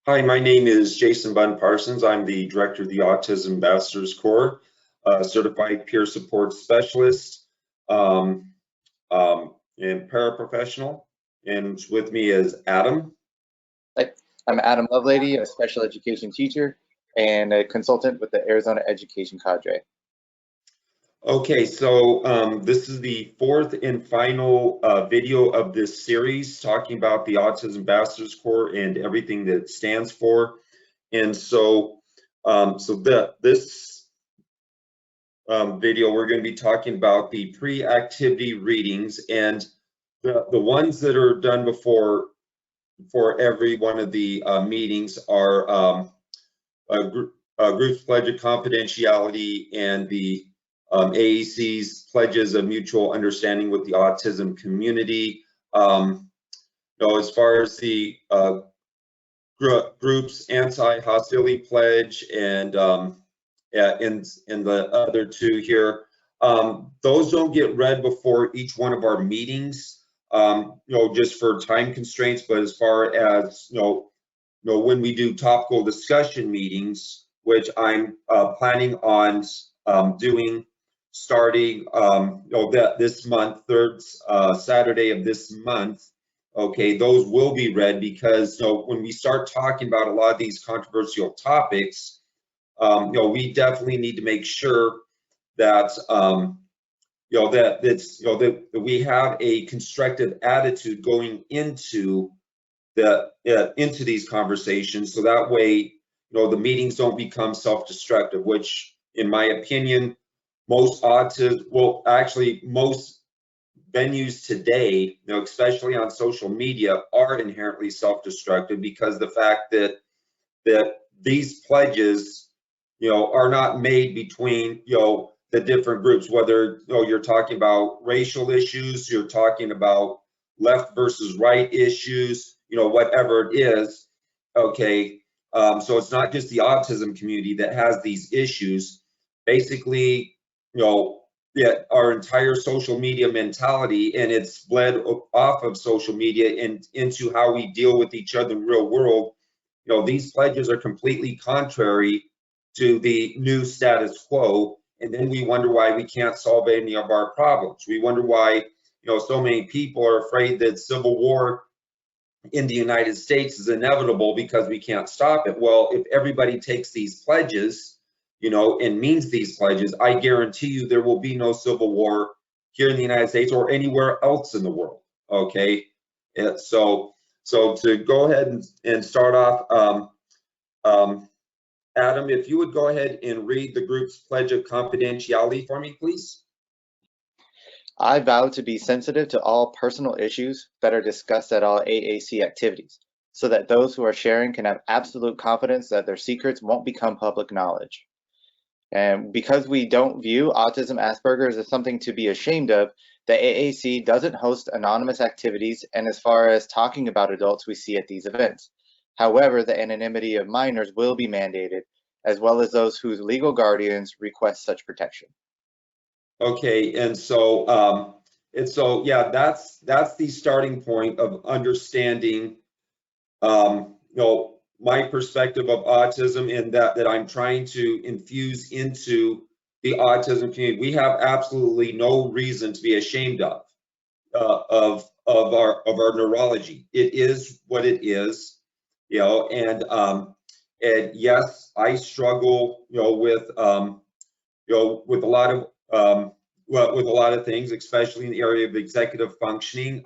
Hi, my name is Jason Bunn-Parsons. I'm the director of the Autism Ambassadors Corps, certified peer support specialist, um, and paraprofessional. And with me is Adam. Hi, I'm Adam Lovelady, a special education teacher and a consultant with the Arizona Education Cadre. Okay, so this is the fourth and final video of this series talking about the Autism Ambassadors Corps and everything that it stands for. And this video, we're going to be talking about the pre-activity readings, and the ones that are done before for every one of the meetings are group's pledge of confidentiality and the AAC's pledges of mutual understanding with the autism community. As far as the group's anti-hostility pledge and in the other two here, those don't get read before each one of our meetings, just for time constraints. But as far as when we do topical discussion meetings, which I'm planning on doing starting this month, third Saturday of this month. Okay, those will be read because when we start talking about a lot of these controversial topics, we definitely need to make sure that that we have a constructive attitude going into these conversations, so that way the meetings don't become self-destructive, which in my opinion most venues today, especially on social media, are inherently self-destructive because the fact that these pledges are not made between the different groups, whether you're talking about racial issues, you're talking about left versus right issues, whatever it is. Okay, so it's not just the autism community that has these issues. Basically, our entire social media mentality, and it's bled off of social media and into how we deal with each other in the real world. These pledges are completely contrary to the new status quo, and then we wonder why we can't solve any of our problems. We wonder why so many people are afraid that civil war in the United States is inevitable because we can't stop it. Well, if everybody takes these pledges, and means these pledges, I guarantee you there will be no civil war here in the United States or anywhere else in the world. Okay, so to go ahead and start off, Adam, if you would go ahead and read the group's pledge of confidentiality for me, please. I vow to be sensitive to all personal issues that are discussed at all AAC activities, so that those who are sharing can have absolute confidence that their secrets won't become public knowledge. And because we don't view autism Asperger's as something to be ashamed of, the AAC doesn't host anonymous activities and as far as talking about adults we see at these events. However, the anonymity of minors will be mandated, as well as those whose legal guardians request such protection. Okay, and so yeah, that's the starting point of understanding my perspective of autism, and that I'm trying to infuse into the autism community. We have absolutely no reason to be ashamed of our neurology. It is what it is, and yes, I struggle with with a lot of with a lot of things, especially in the area of executive functioning.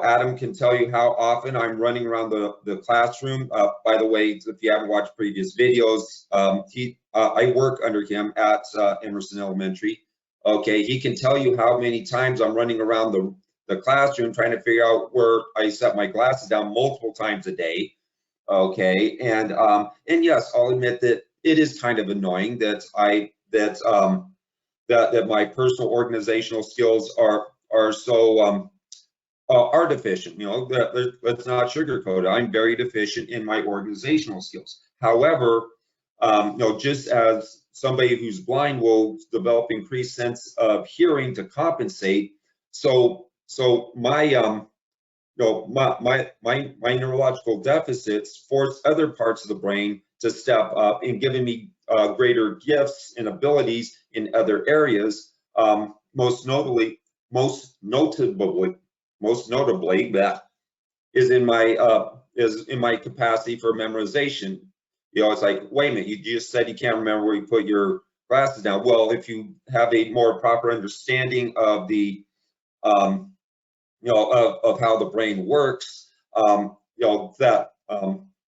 Adam can tell you how often I'm running around the classroom. By the way, if you haven't watched previous videos, I work under him at Emerson Elementary. Okay, he can tell you how many times I'm running around the classroom trying to figure out where I set my glasses down multiple times a day. Okay, and yes, I'll admit that it is kind of annoying that that my personal organizational skills are so are deficient. Let's not sugarcoat it. I'm very deficient in my organizational skills. However, just as somebody who's blind will develop increased sense of hearing to compensate, so my my neurological deficits force other parts of the brain to step up and giving me greater gifts and abilities in other areas. Most notably, that is in my capacity for memorization. It's like, wait a minute, you just said you can't remember where you put your glasses down. Well, if you have a more proper understanding of the of how the brain works,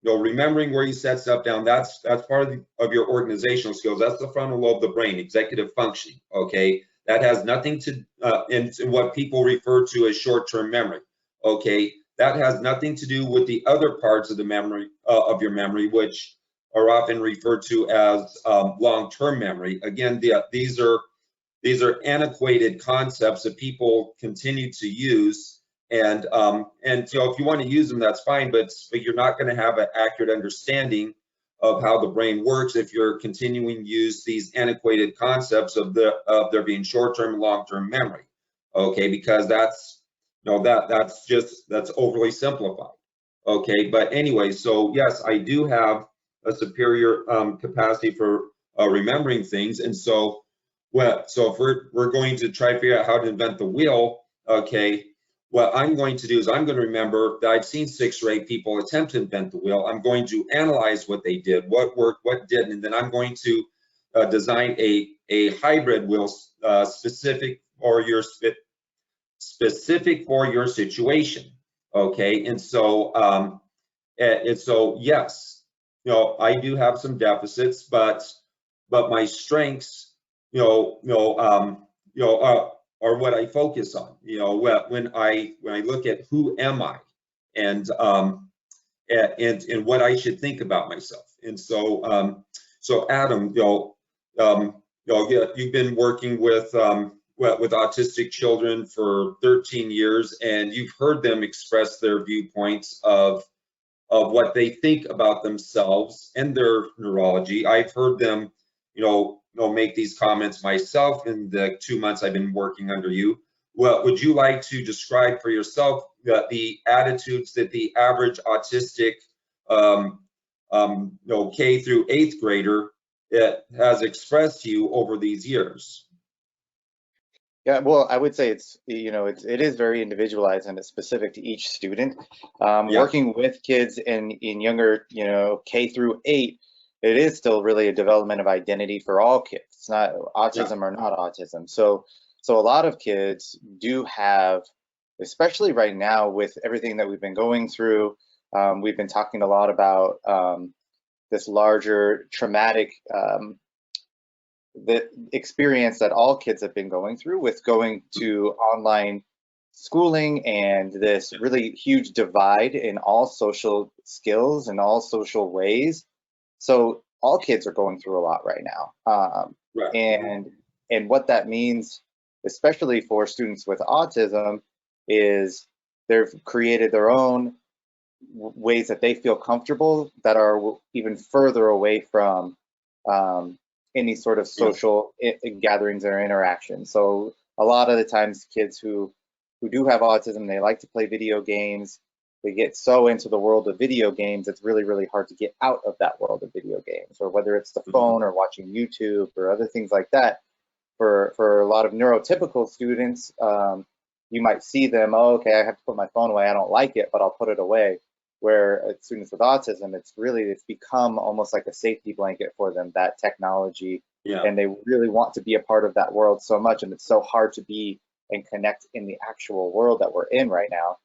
remembering where you set stuff down, that's part of your organizational skills. That's the frontal lobe of the brain, executive functioning. Okay, that has nothing to in what people refer to as short-term memory. Okay, that has nothing to do with the other parts of the memory of your memory, which are often referred to as long-term memory. Again, these are antiquated concepts that people continue to use, and if you want to use them, that's fine, but you're not going to have an accurate understanding of how the brain works if you're continuing to use these antiquated concepts of there being short-term and long-term memory. Okay, because that's that's overly simplified. Okay, but anyway, so yes, I do have a superior capacity for remembering things, and so if we're going to try to figure out how to invent the wheel, okay, what I'm going to do is I'm going to remember that I've seen 6 or 8 people attempt to invent the wheel. I'm going to analyze what they did, what worked, what didn't, and then I'm going to design a hybrid wheel specific for your situation. Okay, and so yes, I do have some deficits, but my strengths, are what I focus on. When I look at who am I, and what I should think about myself. And so Adam, yeah, you've been working with autistic children for 13 years, and you've heard them express their viewpoints of what they think about themselves and their neurology. I've heard them, make these comments myself in the 2 months I've been working under you. Well, would you like to describe for yourself the attitudes that the average autistic, K through 8th grader has expressed to you over these years? Yeah, well, I would say it is very individualized and it's specific to each student. Working with kids in younger, K through 8, it is still really a development of identity for all kids. It's not autism or not autism. So a lot of kids do have, especially right now with everything that we've been going through. We've been talking a lot about this larger traumatic the experience that all kids have been going through with going to online schooling, and this really huge divide in all social skills and all social ways. So all kids are going through a lot right now. And what that means, especially for students with autism, is they've created their own ways that they feel comfortable that are even further away from any sort of social gatherings or interaction. So a lot of the times kids who do have autism, they like to play video games. They get so into the world of video games, it's really, really hard to get out of that world of video games, or whether it's the phone or watching YouTube or other things like that. For a lot of neurotypical students, you might see them, oh, okay, I have to put my phone away. I don't like it, but I'll put it away. Where students with autism, it's become almost like a safety blanket for them, that technology, and they really want to be a part of that world so much, and it's so hard to be and connect in the actual world that we're in right now.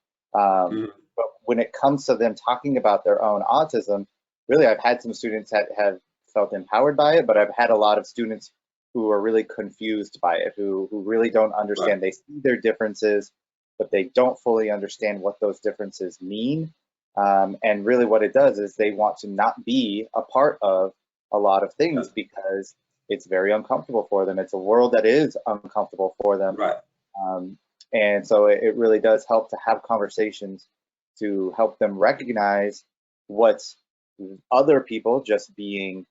But when it comes to them talking about their own autism, really, I've had some students that have felt empowered by it, but I've had a lot of students who are really confused by it, who really don't understand. They see their differences, but they don't fully understand what those differences mean. And really what it does is they want to not be a part of a lot of things because it's very uncomfortable for them. It's a world that is uncomfortable for them. And so it really does help to have conversations to help them recognize what's other people just being,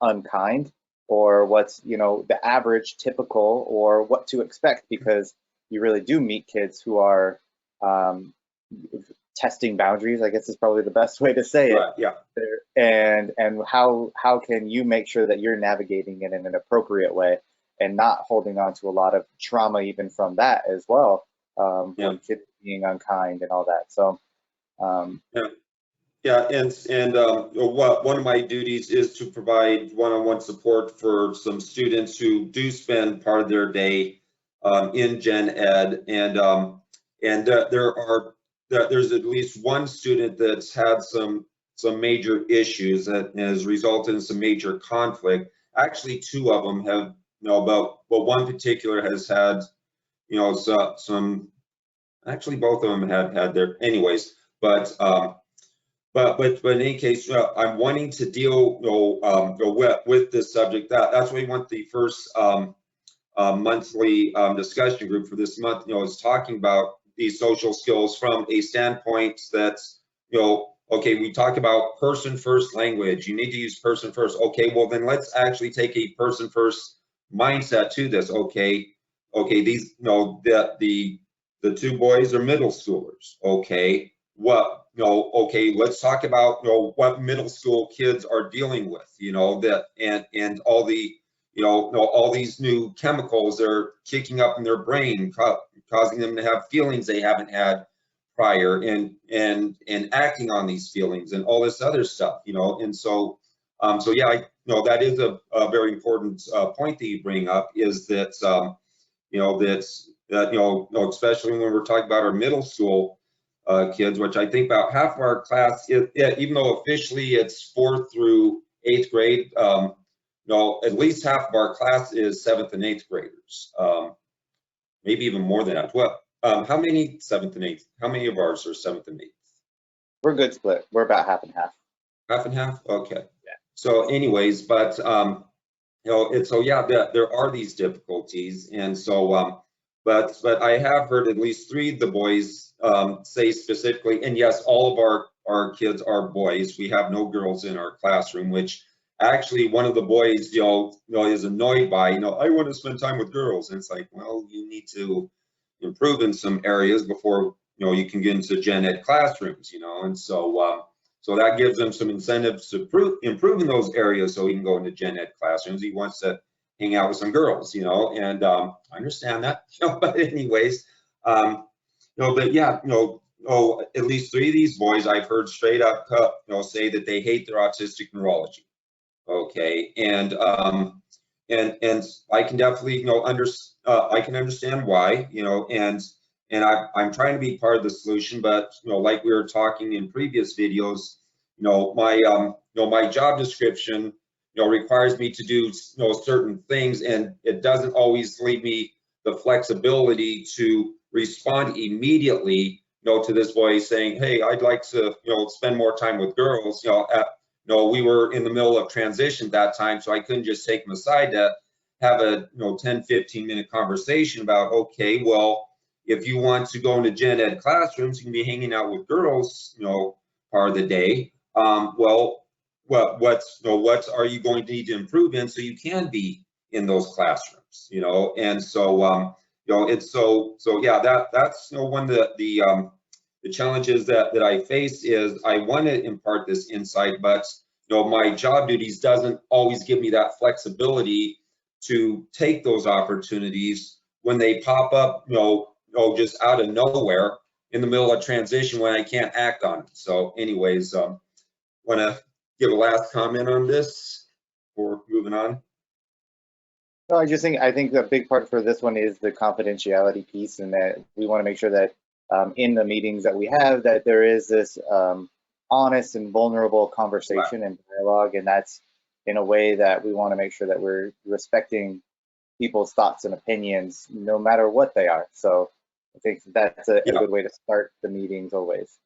unkind, or what's, the average, typical, or what to expect, because you really do meet kids who are testing boundaries, I guess is probably the best way to say it. Right, yeah. And how can you make sure that you're navigating it in an appropriate way and not holding on to a lot of trauma even from that as well, when kids being unkind and all that. So one of my duties is to provide one-on-one support for some students who do spend part of their day in Gen Ed, and there's at least one student that's had some major issues that has resulted in some major conflict. Actually, two of them have, but one particular has had, some. Actually, both of them have had their, anyways. But in any case, I'm wanting to deal with this subject. That's why we want the first monthly discussion group for this month. Is talking about these social skills from a standpoint that's, okay, we talk about person first language. You need to use person first. Okay, well then let's actually take a person first mindset to this. Okay, these, the two boys are middle schoolers. Okay, okay, let's talk about what middle school kids are dealing with. And all the all these new chemicals are kicking up in their brain, causing them to have feelings they haven't had prior, and acting on these feelings and all this other stuff. And so yeah, that is a very important point that you bring up, is that especially when we're talking about our middle school kids, which I think about half of our class, even though officially it's 4th through 8th grade, at least half of our class is 7th and 8th graders, maybe even more than that. Well, how many 7th and 8th? How many of ours are 7th and 8th? We're good split. We're about half and half. Half and half? Okay. Yeah. So anyways, but so yeah, there are these difficulties, and so but I have heard at least 3 of the boys say specifically, and yes, all of our kids are boys. We have no girls in our classroom, which actually one of the boys is annoyed by, I want to spend time with girls, and it's like, well, you need to improve in some areas before you can get into gen ed classrooms, and so so that gives them some incentives to improve in those areas, so he can go into gen ed classrooms. He wants to hang out with some girls, and I understand that, but anyways, but yeah, at least 3 of these boys I've heard straight up, say that they hate their autistic neurology. Okay, and I can definitely, I can understand why, and I'm trying to be part of the solution, but like we were talking in previous videos, my job description, requires me to do certain things, and it doesn't always leave me the flexibility to respond immediately, to this boy saying, hey, I'd like to, spend more time with girls. We were in the middle of transition at that time, so I couldn't just take him aside to have a 10-15 minute conversation about, okay, well, if you want to go into gen ed classrooms, you can be hanging out with girls, part of the day. Well, what are you going to need to improve in so you can be in those classrooms, and so it's so yeah, that's one of the challenges that I face is I want to impart this insight, but my job duties doesn't always give me that flexibility to take those opportunities when they pop up, just out of nowhere in the middle of transition when I can't act on it. So anyways, want to give a last comment on this before moving on? No, I think the big part for this one is the confidentiality piece, and that we want to make sure that in the meetings that we have, that there is this honest and vulnerable conversation and dialogue, and that's in a way that we want to make sure that we're respecting people's thoughts and opinions, no matter what they are. So I think that's a good way to start the meetings always.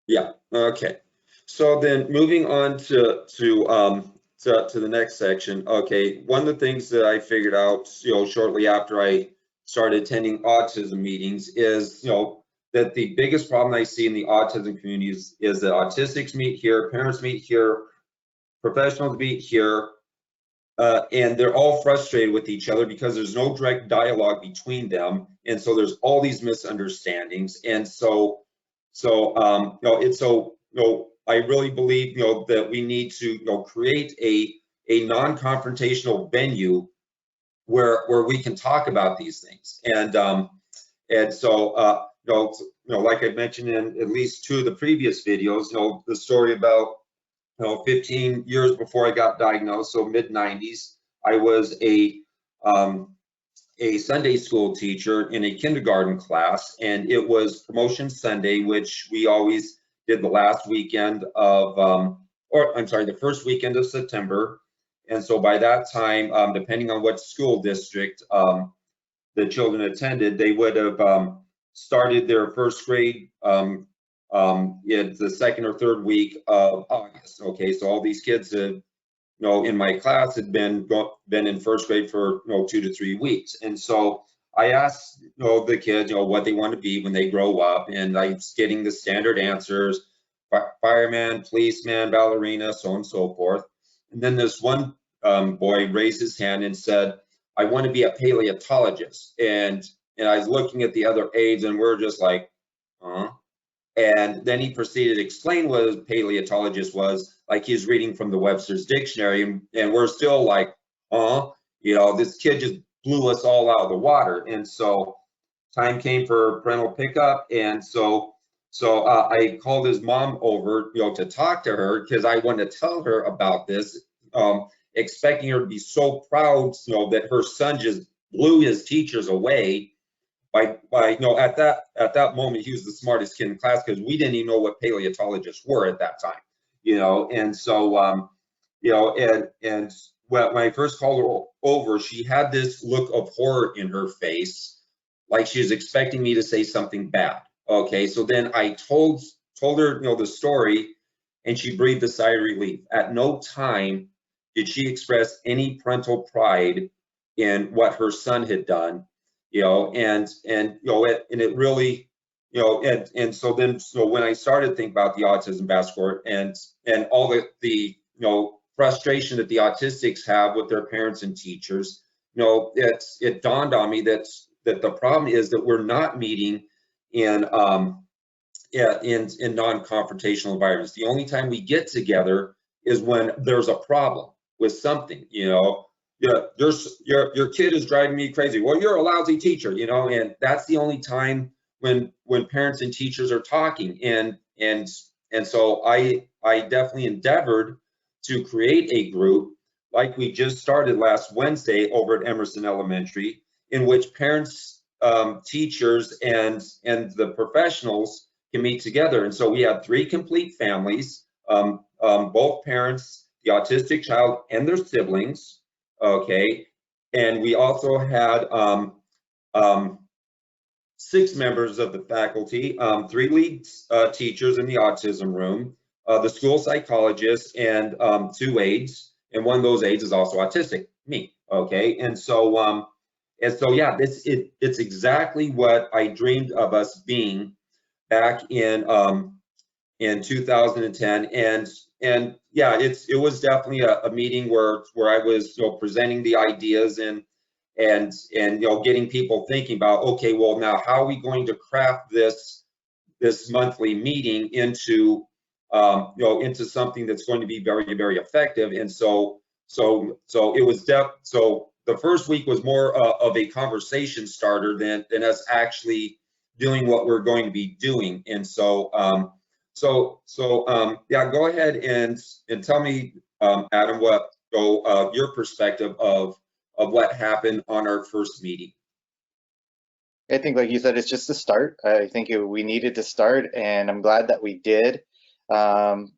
Yeah. Okay. So then moving on to the next section. Okay. One of the things that I figured out, shortly after I started attending autism meetings is, that the biggest problem I see in the autism community is that autistics meet here, parents meet here, professionals meet here, and they're all frustrated with each other because there's no direct dialogue between them, and so there's all these misunderstandings. And so I really believe that we need to create a non-confrontational venue where we can talk about these things. And so like I mentioned in at least 2 of the previous videos, the story about 15 years before I got diagnosed, so mid-90s, I was a Sunday school teacher in a kindergarten class, and it was Promotion Sunday, which we always did the last weekend of, or I'm sorry, the first weekend of September. And so by that time, depending on what school district the children attended, they would have started their first grade in the second or third week of August. Okay, so all these kids have, in my class had been in first grade for 2 to 3 weeks. And so I asked the kids what they want to be when they grow up, and I was getting the standard answers: fireman, policeman, ballerina, so on and so forth. And then this one boy raised his hand and said, I want to be a paleontologist. And I was looking at the other aides, and we're just like, huh? And then he proceeded to explain what a paleontologist was, like he's reading from the Webster's Dictionary, and we're still like, huh? This kid just blew us all out of the water. And so time came for parental pickup, and so I called his mom over, to talk to her, because I wanted to tell her about this, expecting her to be so proud, that her son just blew his teachers away. By at that moment, he was the smartest kid in class, because we didn't even know what paleontologists were at that time, and so and when I first called her over, she had this look of horror in her face, like she was expecting me to say something bad. Okay, so then I told her the story, and she breathed a sigh of relief. At no time did she express any parental pride in what her son had done, and it really, and so when I started thinking about the autism basket and all the frustration that the autistics have with their parents and teachers, it dawned on me that the problem is that we're not meeting in non-confrontational environments. The only time we get together is when there's a problem with something. Your kid is driving me crazy. Well, you're a lousy teacher, and that's the only time when parents and teachers are talking. And so I definitely endeavored to create a group like we just started last Wednesday over at Emerson Elementary, in which parents, teachers, and the professionals can meet together. And so we had 3 complete families, both parents, the autistic child, and their siblings. Okay, and we also had 6 members of the faculty, 3 lead teachers in the autism room, the school psychologist, and 2 aides, and one of those aides is also autistic, me. Okay, and so yeah, it's exactly what I dreamed of us being back in 2010, and yeah, it was definitely a meeting where I was presenting the ideas and getting people thinking about, okay, well, now how are we going to craft this monthly meeting into into something that's going to be very, very effective. And so it was so the first week was more of a conversation starter than us actually doing what we're going to be doing. And so yeah, go ahead and tell me, Adam, what your perspective of what happened on our first meeting. I think, like you said, it's just a start. I think we needed to start, and I'm glad that we did. And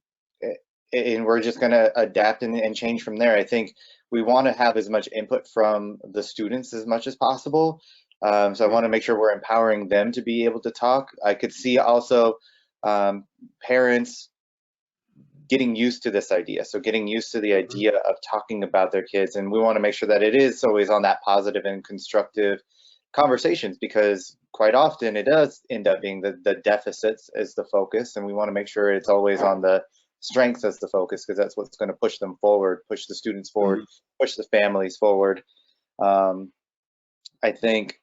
we're just going to adapt and change from there. I think we want to have as much input from the students as much as possible. So I want to make sure we're empowering them to be able to talk. I could see also parents getting used to this idea. So getting used to the idea of talking about their kids. And we want to make sure that it is always on that positive and constructive conversations, because quite often it does end up being the deficits as the focus, and we want to make sure it's always on the strengths as the focus, because that's what's going to push them forward, push the students forward, Mm-hmm. push the families forward. I think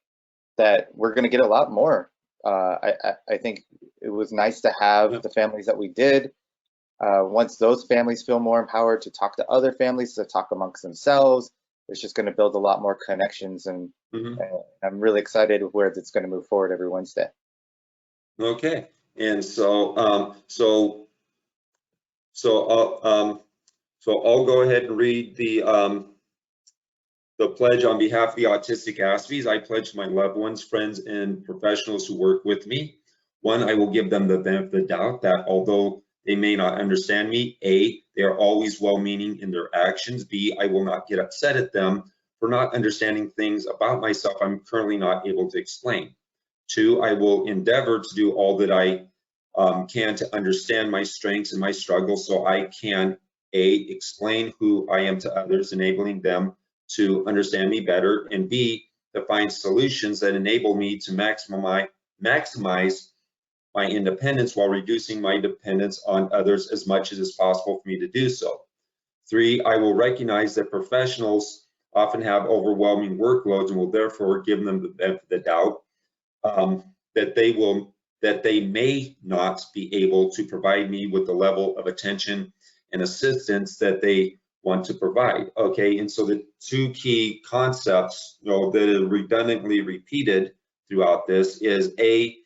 that we're going to get a lot more. I think it was nice to have the families that we did. Once those families feel more empowered to talk to other families, to talk amongst themselves, it's just going to build a lot more connections, and I'm really excited where it's going to move forward every Wednesday. Okay, and so I'll go ahead and read the pledge on behalf of the autistic Aspies. I pledge to my loved ones, friends, and professionals who work with me. 1, I will give them the benefit of the doubt that although they may not understand me, A, they are always well-meaning in their actions. B, I will not get upset at them for not understanding things about myself I'm currently not able to explain. 2, I will endeavor to do all that I can to understand my strengths and my struggles so I can, A, explain who I am to others, enabling them to understand me better, and B, to find solutions that enable me to maximize my independence while reducing my dependence on others as much as is possible for me to do so. 3, I will recognize that professionals often have overwhelming workloads and will therefore give them the benefit of the doubt that they may not be able to provide me with the level of attention and assistance that they want to provide. Okay, and so the 2 key concepts, that are redundantly repeated throughout this is A,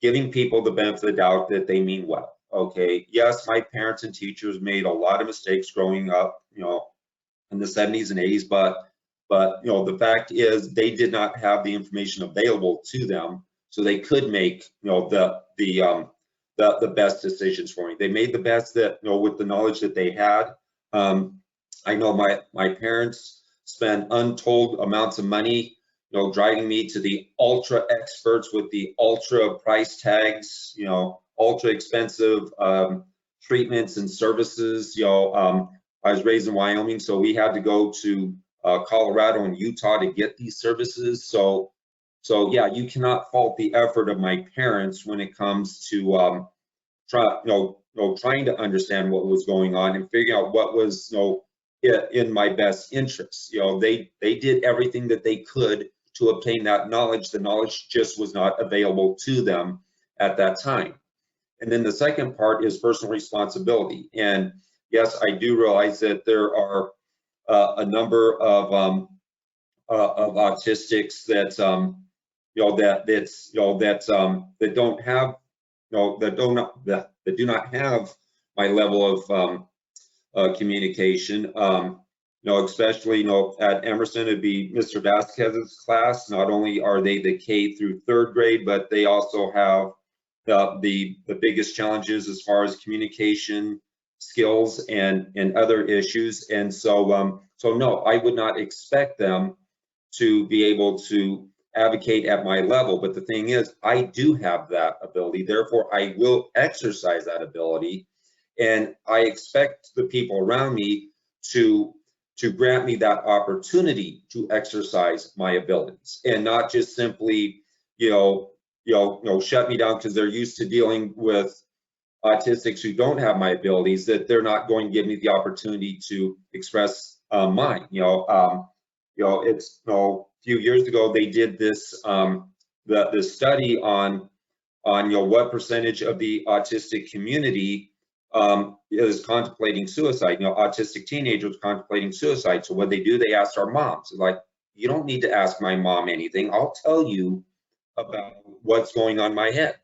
giving people the benefit of the doubt that they mean well. Okay, yes, my parents and teachers made a lot of mistakes growing up, in the 70s and 80s, but the fact is they did not have the information available to them, so they could make the best decisions for me. They made the best that with the knowledge that they had. I know my parents spent untold amounts of money, driving me to the ultra experts with the ultra price tags, ultra expensive treatments and services. I was raised in Wyoming, so we had to go to Colorado and Utah to get these services. So yeah, you cannot fault the effort of my parents when it comes to trying to understand what was going on and figuring out what was in my best interests. They did everything that they could to obtain that knowledge. The knowledge just was not available to them at that time. And then the second part is personal responsibility. And yes, I do realize that there are a number of autistics that do not have my level of communication. Especially at Emerson, it'd be Mr. Vasquez's class. Not only are they the K through 3rd grade, but they also have the biggest challenges as far as communication skills and other issues. And so no, I would not expect them to be able to advocate at my level. But the thing is, I do have that ability. Therefore, I will exercise that ability. And I expect the people around me to grant me that opportunity to exercise my abilities and not just simply, shut me down because they're used to dealing with autistics who don't have my abilities, that they're not going to give me the opportunity to express mine. It's a few years ago they did this this study on what percentage of the autistic community is contemplating suicide. Autistic teenagers contemplating suicide. So what they do, they ask our moms, like, you don't need to ask my mom anything. I'll tell you about what's going on in my head.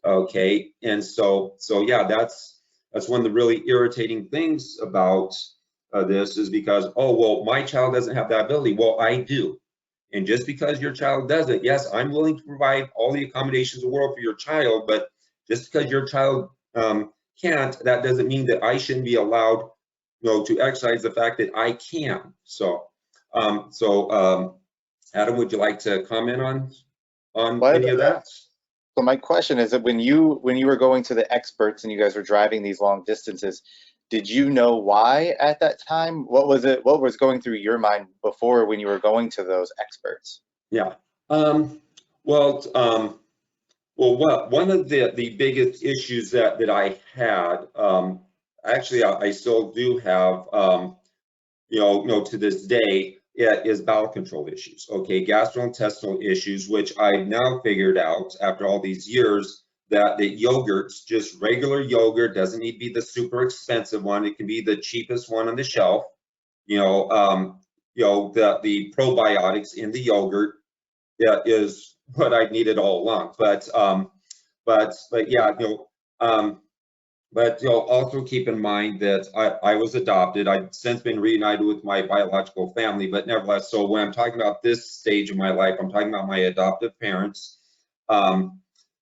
Okay, and so yeah, that's one of the really irritating things about this is because, oh, well, my child doesn't have that ability. Well, I do. And just because your child doesn't, yes, I'm willing to provide all the accommodations in the world for your child, but just because your child can't, that doesn't mean that I shouldn't be allowed, to exercise the fact that I can. So, Adam, would you like to comment on any of that? So my question is that when you were going to the experts and you guys were driving these long distances, did you know why at that time? What was going through your mind before when you were going to those experts? Yeah. Well, one of the biggest issues that I had actually, I still do have, to this day, is bowel control issues. Okay, gastrointestinal issues, which I've now figured out after all these years that yogurts, just regular yogurt, doesn't need to be the super expensive one. It can be the cheapest one on the shelf. The probiotics in the yogurt, is what I needed all along. But yeah, but also keep in mind that I was adopted. I've since been reunited with my biological family, but nevertheless, so when I'm talking about this stage of my life, I'm talking about my adoptive parents. Um,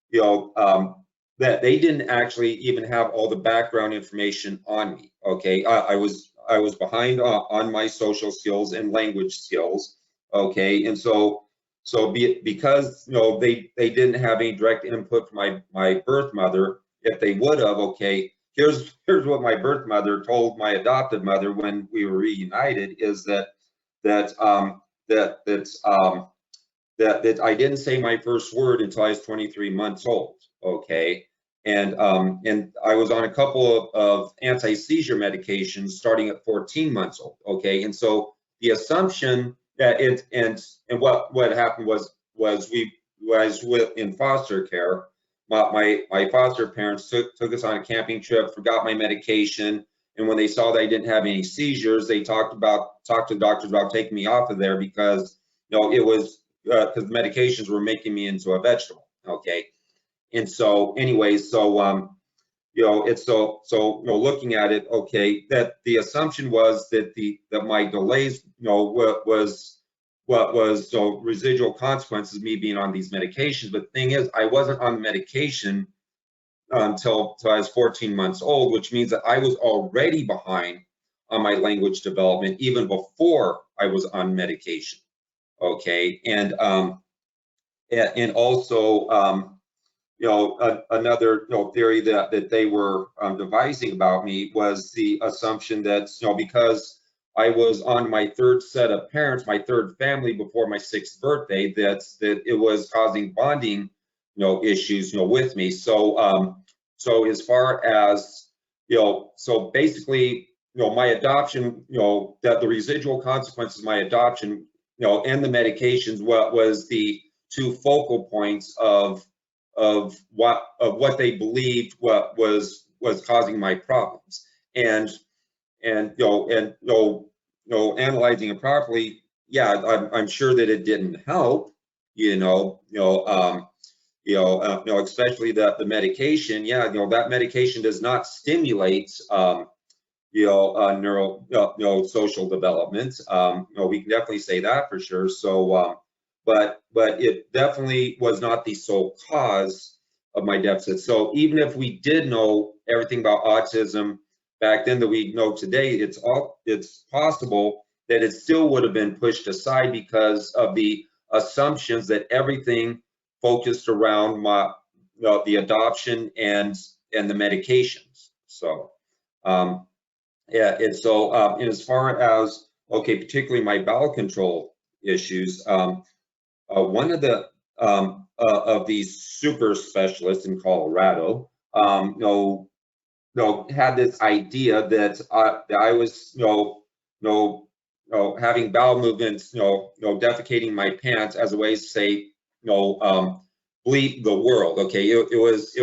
you know, that they didn't actually even have all the background information on me. Okay, I was behind on my social skills and language skills. Okay, and because they didn't have any direct input from my birth mother. If they would have, okay, here's what my birth mother told my adopted mother when we were reunited, is that um, that that's that I didn't say my first word until I was 23 months old. Okay, and I was on a couple of anti-seizure medications starting at 14 months old. Okay, and so the assumption that what happened was we was in foster care. My foster parents took us on a camping trip, forgot my medication, and when they saw that I didn't have any seizures, they talked to doctors about taking me off of there because it was because the medications were making me into a vegetable. Okay, and so anyways, it's looking at it, okay, that the assumption was that my delays, what was residual consequences of me being on these medications. But the thing is, I wasn't on the medication until I was 14 months old, which means that I was already behind on my language development even before I was on medication. Okay, and also another theory that they were devising about me was the assumption that because I was on my third set of parents, my third family before my 6th birthday, that it was causing bonding issues with me. So as far as so basically my adoption, that the residual consequences of my adoption, and the medications, what was the two focal points of what they believed what was causing my problems. And analyzing it properly, yeah, I'm sure that it didn't help, especially the medication. Yeah, that medication does not stimulate social development. We can definitely say that for sure. So, but it definitely was not the sole cause of my deficit. So even if we did know everything about autism back then that we know today, it's possible that it still would have been pushed aside because of the assumptions that everything focused around the adoption and the medications. So. Yeah, and so and as far as particularly my bowel control issues, one of these super specialists in Colorado, had this idea that I was, having bowel movements, defecating my pants as a way to say, bleed the world. Okay, it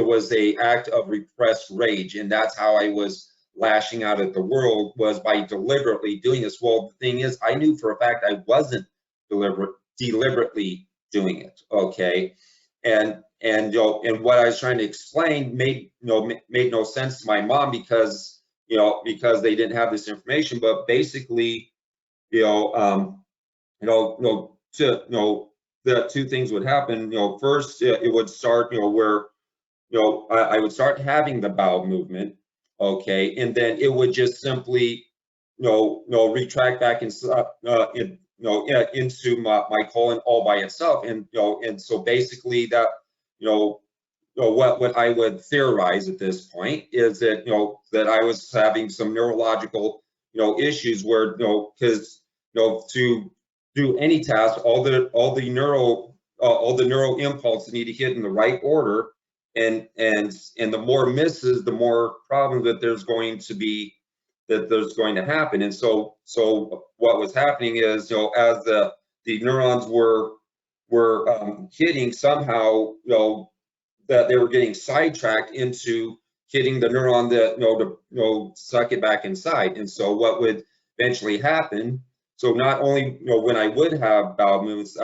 was a act of repressed rage, and that's how I was lashing out at the world, was by deliberately doing this. Well, the thing is, I knew for a fact I wasn't deliberately doing it. Okay, and what I was trying to explain made no sense to my mom because they didn't have this information. But basically, the two things would happen. First, it would start where I would start having the bowel movement. Okay, and then it would just simply retract back into my colon all by itself. And so basically that what I would theorize at this point is that that I was having some neurological issues where because to do any task, all the neural impulses need to hit in the right order, the more misses, the more problems that there's going to happen. And so what was happening is, as the neurons were hitting, somehow, that they were getting sidetracked into hitting the neuron that, to suck it back inside. And so what would eventually happen, so not only, when I would have bowel movements,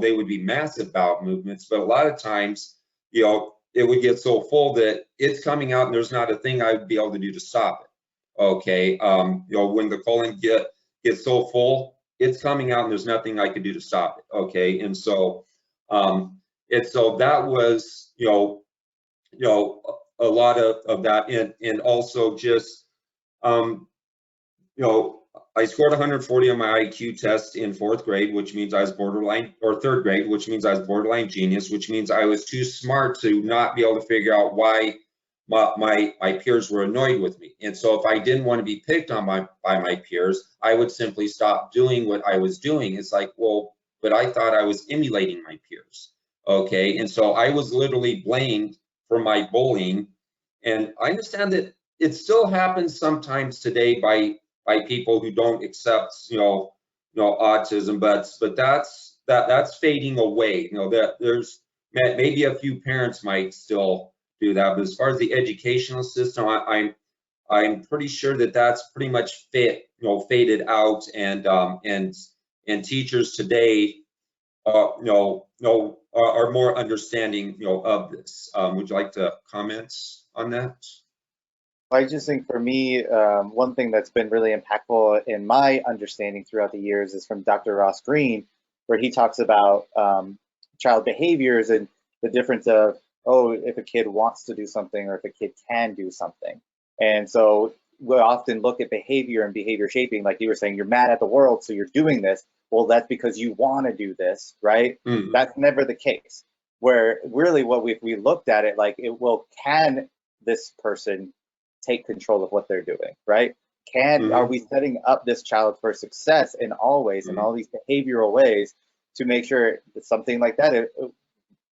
they would be massive bowel movements, but a lot of times, it would get so full that it's coming out and there's not a thing I would be able to do to stop it. Okay, when the colon gets so full, it's coming out and there's nothing I could do to stop it. Okay, and so that was, a lot of that, and also just, I scored 140 on my IQ test in 4th grade, which means I was borderline, or 3rd grade, which means I was borderline genius, which means I was too smart to not be able to figure out why my peers were annoyed with me. And so if I didn't want to be picked on by my peers, I would simply stop doing what I was doing. It's like, well, but I thought I was emulating my peers. Okay, and so I was literally blamed for my bullying. And I understand that it still happens sometimes today by people who don't accept, autism, but that's fading away. That there's maybe a few parents might still do that, but as far as the educational system, I'm pretty sure that that's pretty much faded out, and teachers today, are more understanding, of this. Would you like to comment on that? I just think for me, one thing that's been really impactful in my understanding throughout the years is from Dr. Ross Green, where he talks about child behaviors and the difference of, if a kid wants to do something or if a kid can do something. And so we'll often look at behavior and behavior shaping, like you were saying, you're mad at the world, so you're doing this. Well, that's because you want to do this, right? Mm-hmm. That's never the case. Where really what we looked at it like, can this person take control of what they're doing, right? Are we setting up this child for success in all ways, in all these behavioral ways, to make sure that something like that,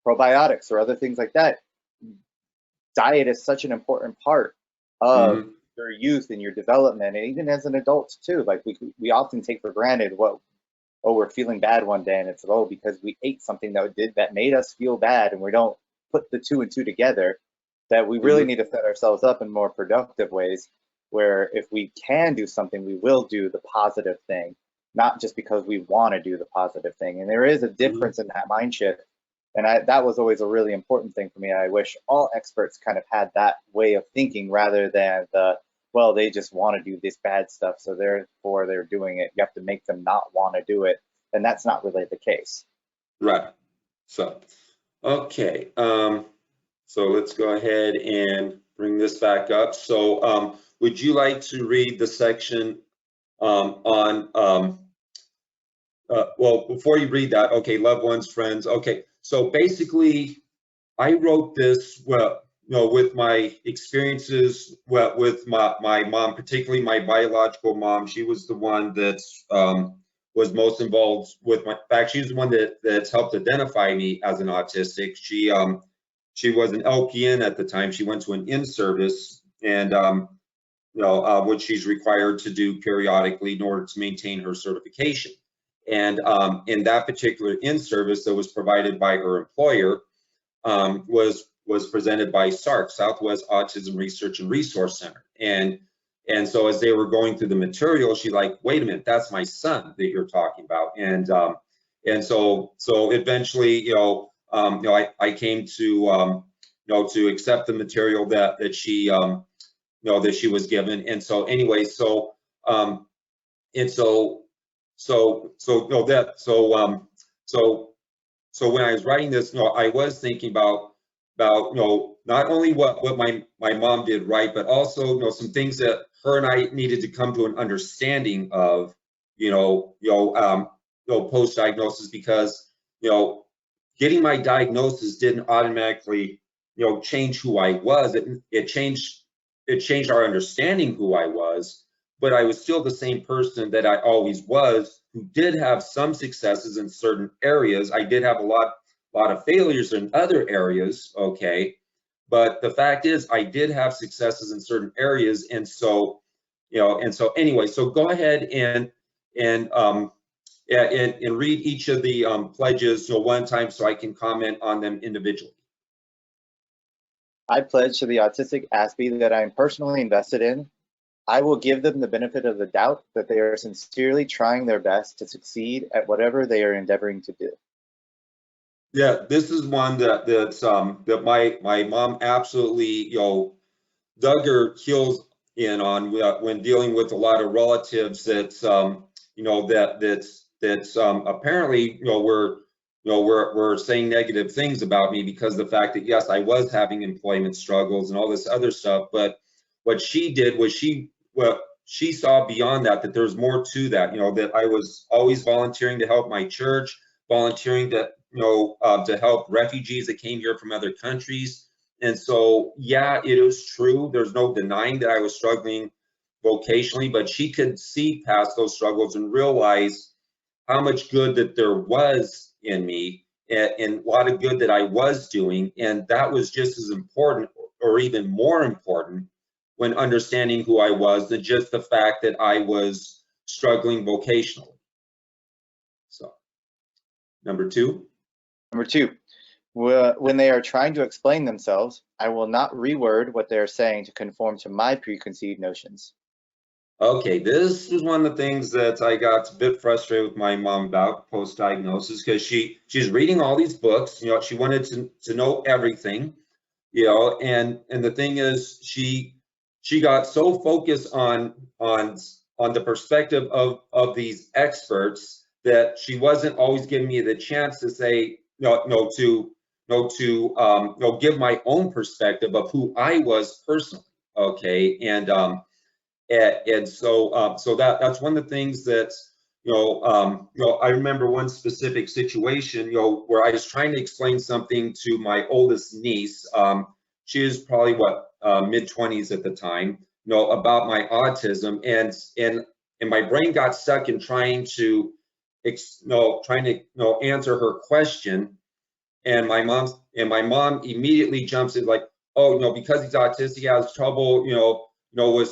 probiotics or other things like that, diet is such an important part of your youth and your development, and even as an adult too. Like we often take for granted we're feeling bad one day, and it's because we ate something that made us feel bad, and we don't put the 2 and 2 together. That we really need to set ourselves up in more productive ways, where if we can do something, we will do the positive thing, not just because we want to do the positive thing. And there is a difference in that mind shift. And that was always a really important thing for me. I wish all experts kind of had that way of thinking, rather than they just want to do this bad stuff, so therefore they're doing it. You have to make them not want to do it. And that's not really the case. Right. So, okay. So let's go ahead and bring this back up. So would you like to read the section on, well, before you read that, okay, loved ones, friends. Okay, so basically I wrote this, with my experiences with my mom, particularly my biological mom. She was the one that was most involved with in fact, she's the one that's helped identify me as an autistic. She was an LPN at the time. She went to an in-service, and which she's required to do periodically in order to maintain her certification. And in that particular in-service that was provided by her employer, was presented by SARC, Southwest Autism Research and Resource Center. And so as they were going through the material, she's like, wait a minute, that's my son that you're talking about. And so eventually, I came to to accept the material that she that she was given. And so anyway, so when I was writing this, I was thinking about not only what my mom did right, but also some things that her and I needed to come to an understanding of, post-diagnosis, because getting my diagnosis didn't automatically change who I was. It changed our understanding who I was, but I was still the same person that I always was, who did have some successes in certain areas. I did have a lot of failures in other areas, okay, but the fact is I did have successes in certain areas. And so, anyway, so go ahead and read each of the pledges one time so I can comment on them individually. I pledge to the autistic Aspie that I am personally invested in. I will give them the benefit of the doubt that they are sincerely trying their best to succeed at whatever they are endeavoring to do. Yeah, this is one that my mom absolutely dug her heels in on when dealing with a lot of relatives that's apparently were saying negative things about me because of the fact that yes, I was having employment struggles and all this other stuff. But what she did was she saw beyond that there's more to that. That I was always volunteering to help my church, volunteering to help refugees that came here from other countries. And so, yeah, it is true. There's no denying that I was struggling vocationally, but she could see past those struggles and realize how much good that there was in me and a lot of good that I was doing. And that was just as important or even more important when understanding who I was than just the fact that I was struggling vocationally. So, number two. Number two, when they are trying to explain themselves, I will not reword what they are saying to conform to my preconceived notions. Okay, this was one of the things that I got a bit frustrated with my mom about post-diagnosis because she's reading all these books. She wanted to know everything. And the thing is, she got so focused on the perspective of these experts that she wasn't always giving me the chance to say to give my own perspective of who I was personally. Okay, and so that's one of the things that I remember one specific situation where I was trying to explain something to my oldest niece. She was probably mid-20s at the time, about my autism, and my brain got stuck in trying to answer her question, and my mom immediately jumps in like, oh, because he's autistic, he has trouble, with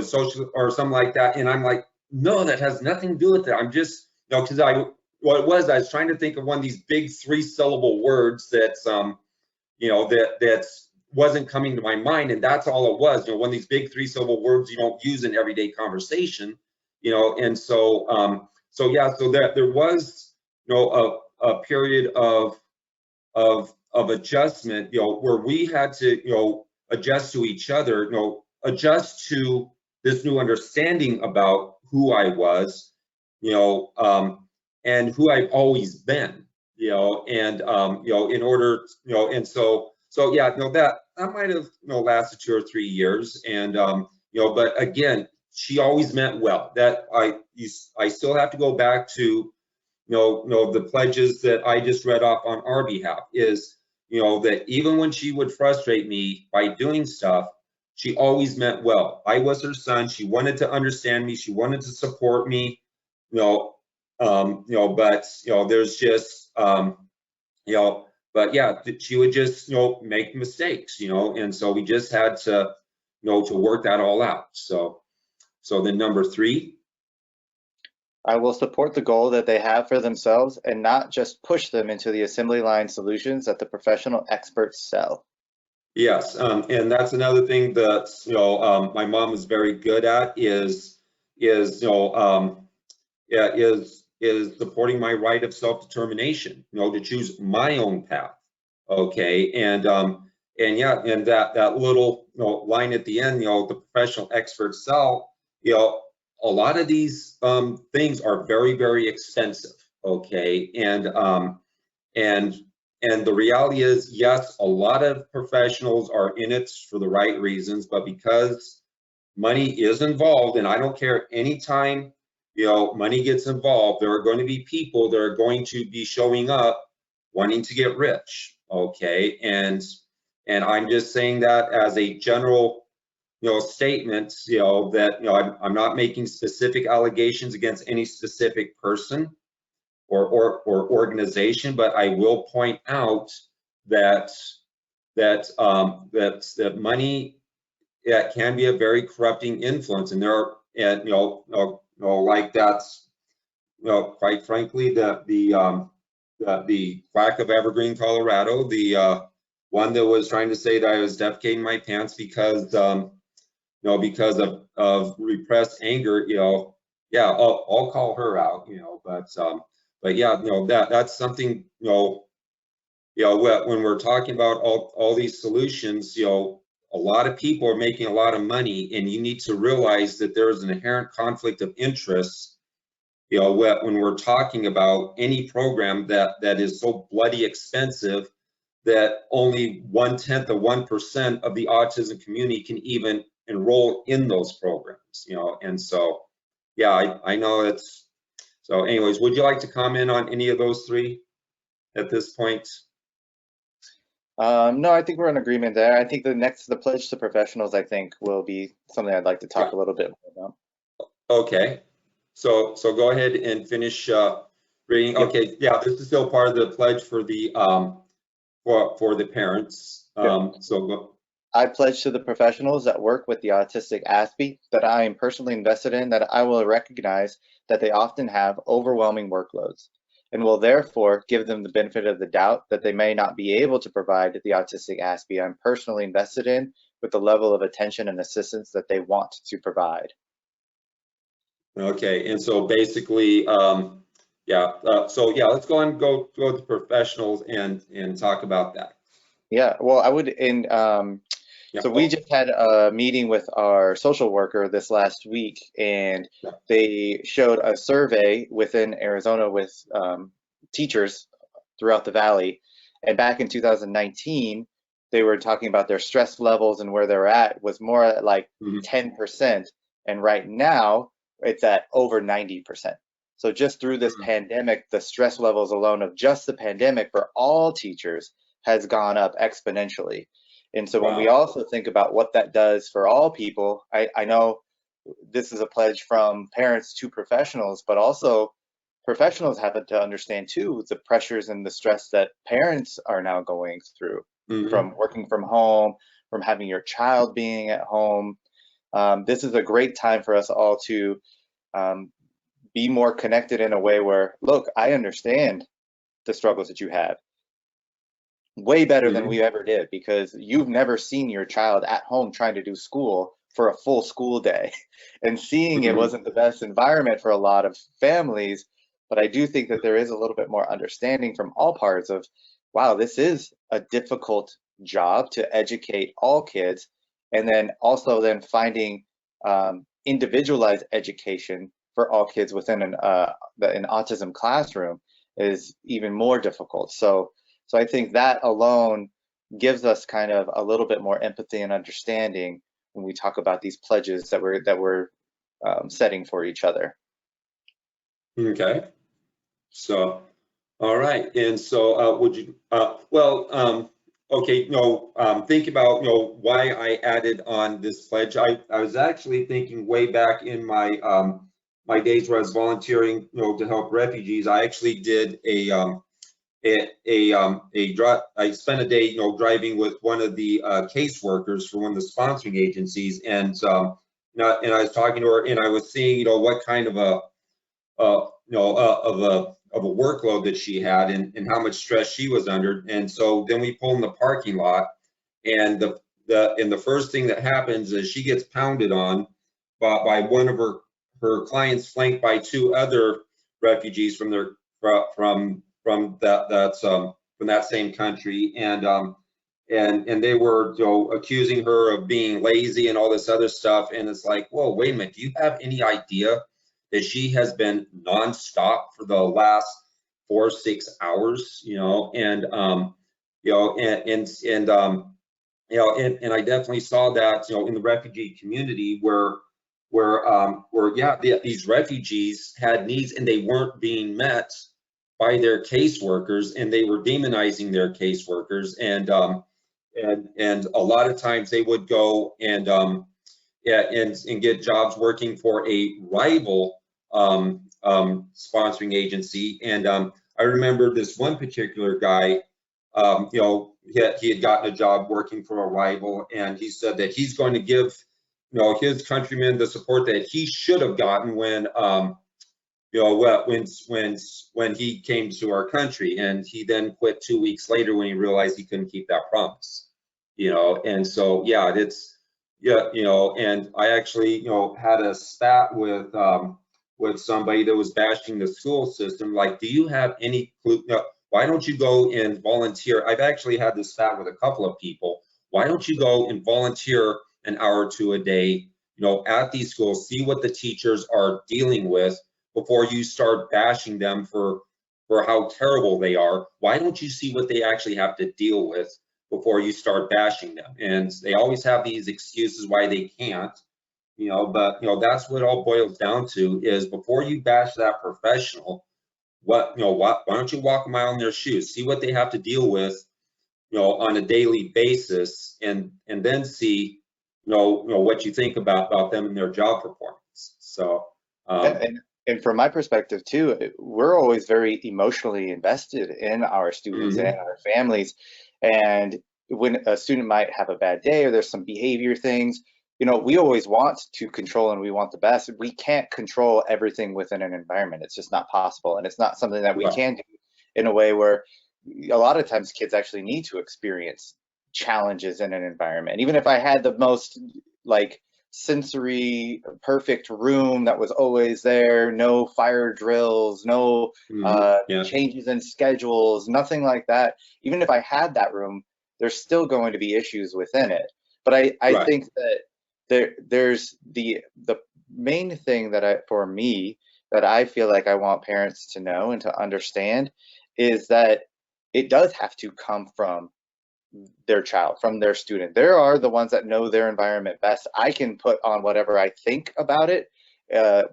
social or something like that. And I'm like, no, that has nothing to do with it. I'm just, because I was trying to think of one of these big 3-syllable words that's, that wasn't coming to my mind, and that's all it was. One of these big 3-syllable words you don't use in everyday conversation, and so, so that there was, a period of adjustment, where we had to, adjust to each other, adjust to this new understanding about who I was, and who I've always been, and in order, and so yeah, that might have lasted 2 or 3 years, and but again, she always meant well. That I still have to go back to the pledges that I just read off on our behalf is, that even when she would frustrate me by doing stuff, she always meant well. I was her son. She wanted to understand me. She wanted to support me, but there's just, but yeah, she would just, make mistakes, and so we just had to, to work that all out. So then number three. I will support the goal that they have for themselves and not just push them into the assembly line solutions that the professional experts sell. Yes, and that's another thing that my mom is very good at is supporting my right of self-determination, to choose my own path. Okay, and yeah, and that little line at the end, the professional experts sell, a lot of these things are very, very expensive. Okay, and the reality is, yes, a lot of professionals are in it for the right reasons, but because money is involved, and I don't care, anytime money gets involved, there are going to be people that are going to be showing up wanting to get rich. Okay, and I'm just saying that as a general statements, that I'm not making specific allegations against any specific person or organization, but I will point out that that money, that can be a very corrupting influence, and there are, and like that's, quite frankly, the quack of Evergreen, Colorado, the one that was trying to say that I was defecating my pants because because of repressed anger, yeah, I'll call her out, but yeah, that's something, when we're talking about all these solutions, a lot of people are making a lot of money, and you need to realize that there is an inherent conflict of interest, when we're talking about any program that is so bloody expensive that only 0.1% of the autism community can even enroll in those programs, and so, yeah, I know it's, so anyways, would you like to comment on any of those three at this point? No, I think we're in agreement there. I think the pledge to professionals, I think, will be something I'd like to talk a little bit more about. Okay, so go ahead and finish reading. Yep. Okay, yeah, this is still part of the pledge for the for the parents. Yep. So go. I pledge to the professionals that work with the autistic aspie that I am personally invested in that I will recognize that they often have overwhelming workloads and will therefore give them the benefit of the doubt that they may not be able to provide the autistic aspie I'm personally invested in with the level of attention and assistance that they want to provide. Okay, and so basically, yeah, so yeah, let's go to the professionals and talk about that. Yeah, well, I would Yeah. So we just had a meeting with our social worker this last week, and they showed a survey within Arizona with teachers throughout the valley. And back in 2019, they were talking about their stress levels and where they're at was more at like 10%. And right now, it's at over 90%. So just through this pandemic, the stress levels alone of just the pandemic for all teachers has gone up exponentially. And so when we also think about what that does for all people, I know this is a pledge from parents to professionals, but also professionals have to understand too the pressures and the stress that parents are now going through from working from home, from having your child being at home. This is a great time for us all to be more connected in a way where, look, I understand the struggles that you have. Way better than we ever did, because you've never seen your child at home trying to do school for a full school day, and seeing it wasn't the best environment for a lot of families. But I do think that there is a little bit more understanding from all parts of, wow, this is a difficult job to educate all kids, and then also then finding individualized education for all kids within an autism classroom is even more difficult. So I think that alone gives us kind of a little bit more empathy and understanding when we talk about these pledges that we're setting for each other. Okay. So, all right. And so, would you? Okay. Think about why I added on this pledge. I was actually thinking way back in my my days where I was volunteering, to help refugees. I actually did I spent a day, driving with one of the caseworkers for one of the sponsoring agencies, and and I was talking to her, and I was seeing, what kind of a workload that she had, and how much stress she was under. And so then we pull in the parking lot, and the first thing that happens is she gets pounded on by one of her clients, flanked by two other refugees from that same country, and they were accusing her of being lazy and all this other stuff. And it's like, whoa, wait a minute, do you have any idea that she has been nonstop for the last 4 or 6 hours? And I definitely saw that in the refugee community where these refugees had needs and they weren't being met by their caseworkers, and they were demonizing their caseworkers, and a lot of times they would go and get jobs working for a rival sponsoring agency. And I remember this one particular guy you know, he had gotten a job working for a rival, and he said that he's going to give, you know, his countrymen the support that he should have gotten when, you know, when he came to our country, and he then quit 2 weeks later when he realized he couldn't keep that promise, you know. And so, yeah, you know, and I actually, you know, had a spat with somebody that was bashing the school system. Like, do you have any clue? No, why don't you go and volunteer? I've actually had this spat with a couple of people. Why don't you go and volunteer an hour or two a day, you know, at these schools, see what the teachers are dealing with before you start bashing them for how terrible they are. Why don't you see what they actually have to deal with before you start bashing them? And they always have these excuses why they can't, you know, but, you know, that's what it all boils down to is before you bash that professional, why don't you walk a mile in their shoes, see what they have to deal with, you know, on a daily basis, and then see, you know what you think about them and their job performance. So, Yeah, and from my perspective too, we're always very emotionally invested in our students and our families. And when a student might have a bad day or there's some behavior things, you know, we always want to control and we want the best. We can't control everything within an environment. It's just not possible. And it's not something that we right. can do in a way where a lot of times kids actually need to experience challenges in an environment. Even if I had the most like sensory perfect room that was always there, no fire drills, no Yeah. changes in schedules, nothing like that. Even if I had that room, there's still going to be issues within it. But I Right. think that there's the main thing for me that I feel like I want parents to know and to understand is that it does have to come from their child, from their student. They are the ones that know their environment best. I can put on whatever I think about it.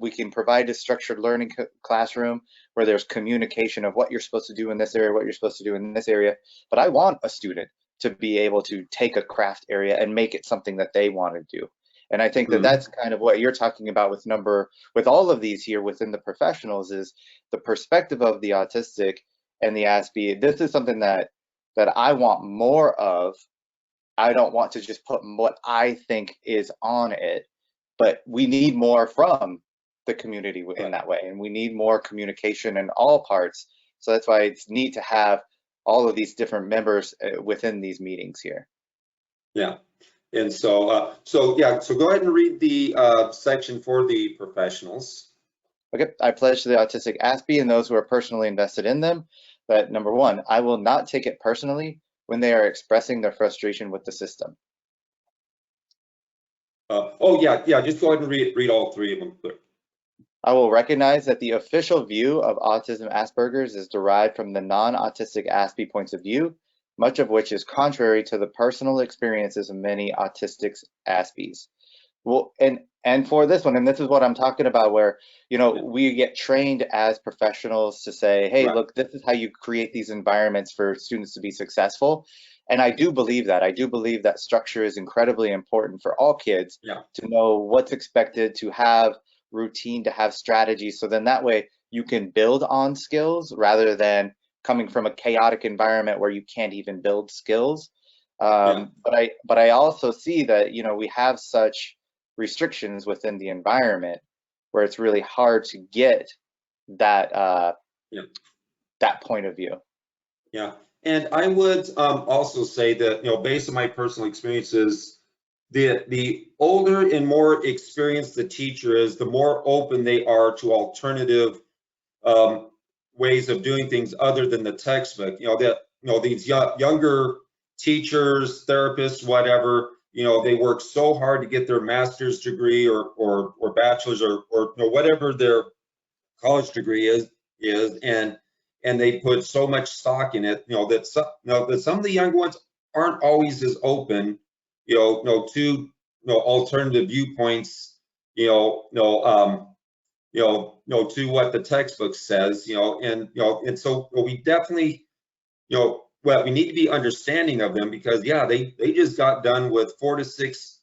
We can provide a structured learning classroom where there's communication of what you're supposed to do in this area, what you're supposed to do in this area. But I want a student to be able to take a craft area and make it something that they want to do. And I think that that's kind of what you're talking about with all of these here within the professionals is the perspective of the autistic and the ASB. This is something that I want more of. I don't want to just put what I think is on it, but we need more from the community in that way. And we need more communication in all parts. So that's why it's neat to have all of these different members within these meetings here. Yeah. And so, so go ahead and read the section for the professionals. Okay, I pledge to the autistic ASB and those who are personally invested in them that number one, I will not take it personally when they are expressing their frustration with the system. Just go ahead and read all three of them. I will recognize that the official view of autism Asperger's is derived from the non-autistic ASB points of view, much of which is contrary to the personal experiences of many autistic ASBs. Well, and for this one, and this is what I'm talking about, where, you know, we get trained as professionals to say, hey, look, this is how you create these environments for students to be successful. And I do believe that. I do believe that structure is incredibly important for all kids to know what's expected, to have routine, to have strategy. So then that way you can build on skills rather than coming from a chaotic environment where you can't even build skills. But I also see that, you know, we have such restrictions within the environment where it's really hard to get that that point of view. Yeah, and I would also say that, you know, based on my personal experiences, the older and more experienced the teacher is, the more open they are to alternative ways of doing things other than the textbook. You know, these younger teachers, therapists, whatever, you know, they work so hard to get their master's degree or bachelor's or you know, whatever their college degree is, and they put so much stock in it, you know, that some of the younger ones aren't always as open, to alternative viewpoints, to what the textbook says, and so we definitely, we need to be understanding of them, because they just got done with 4 to 6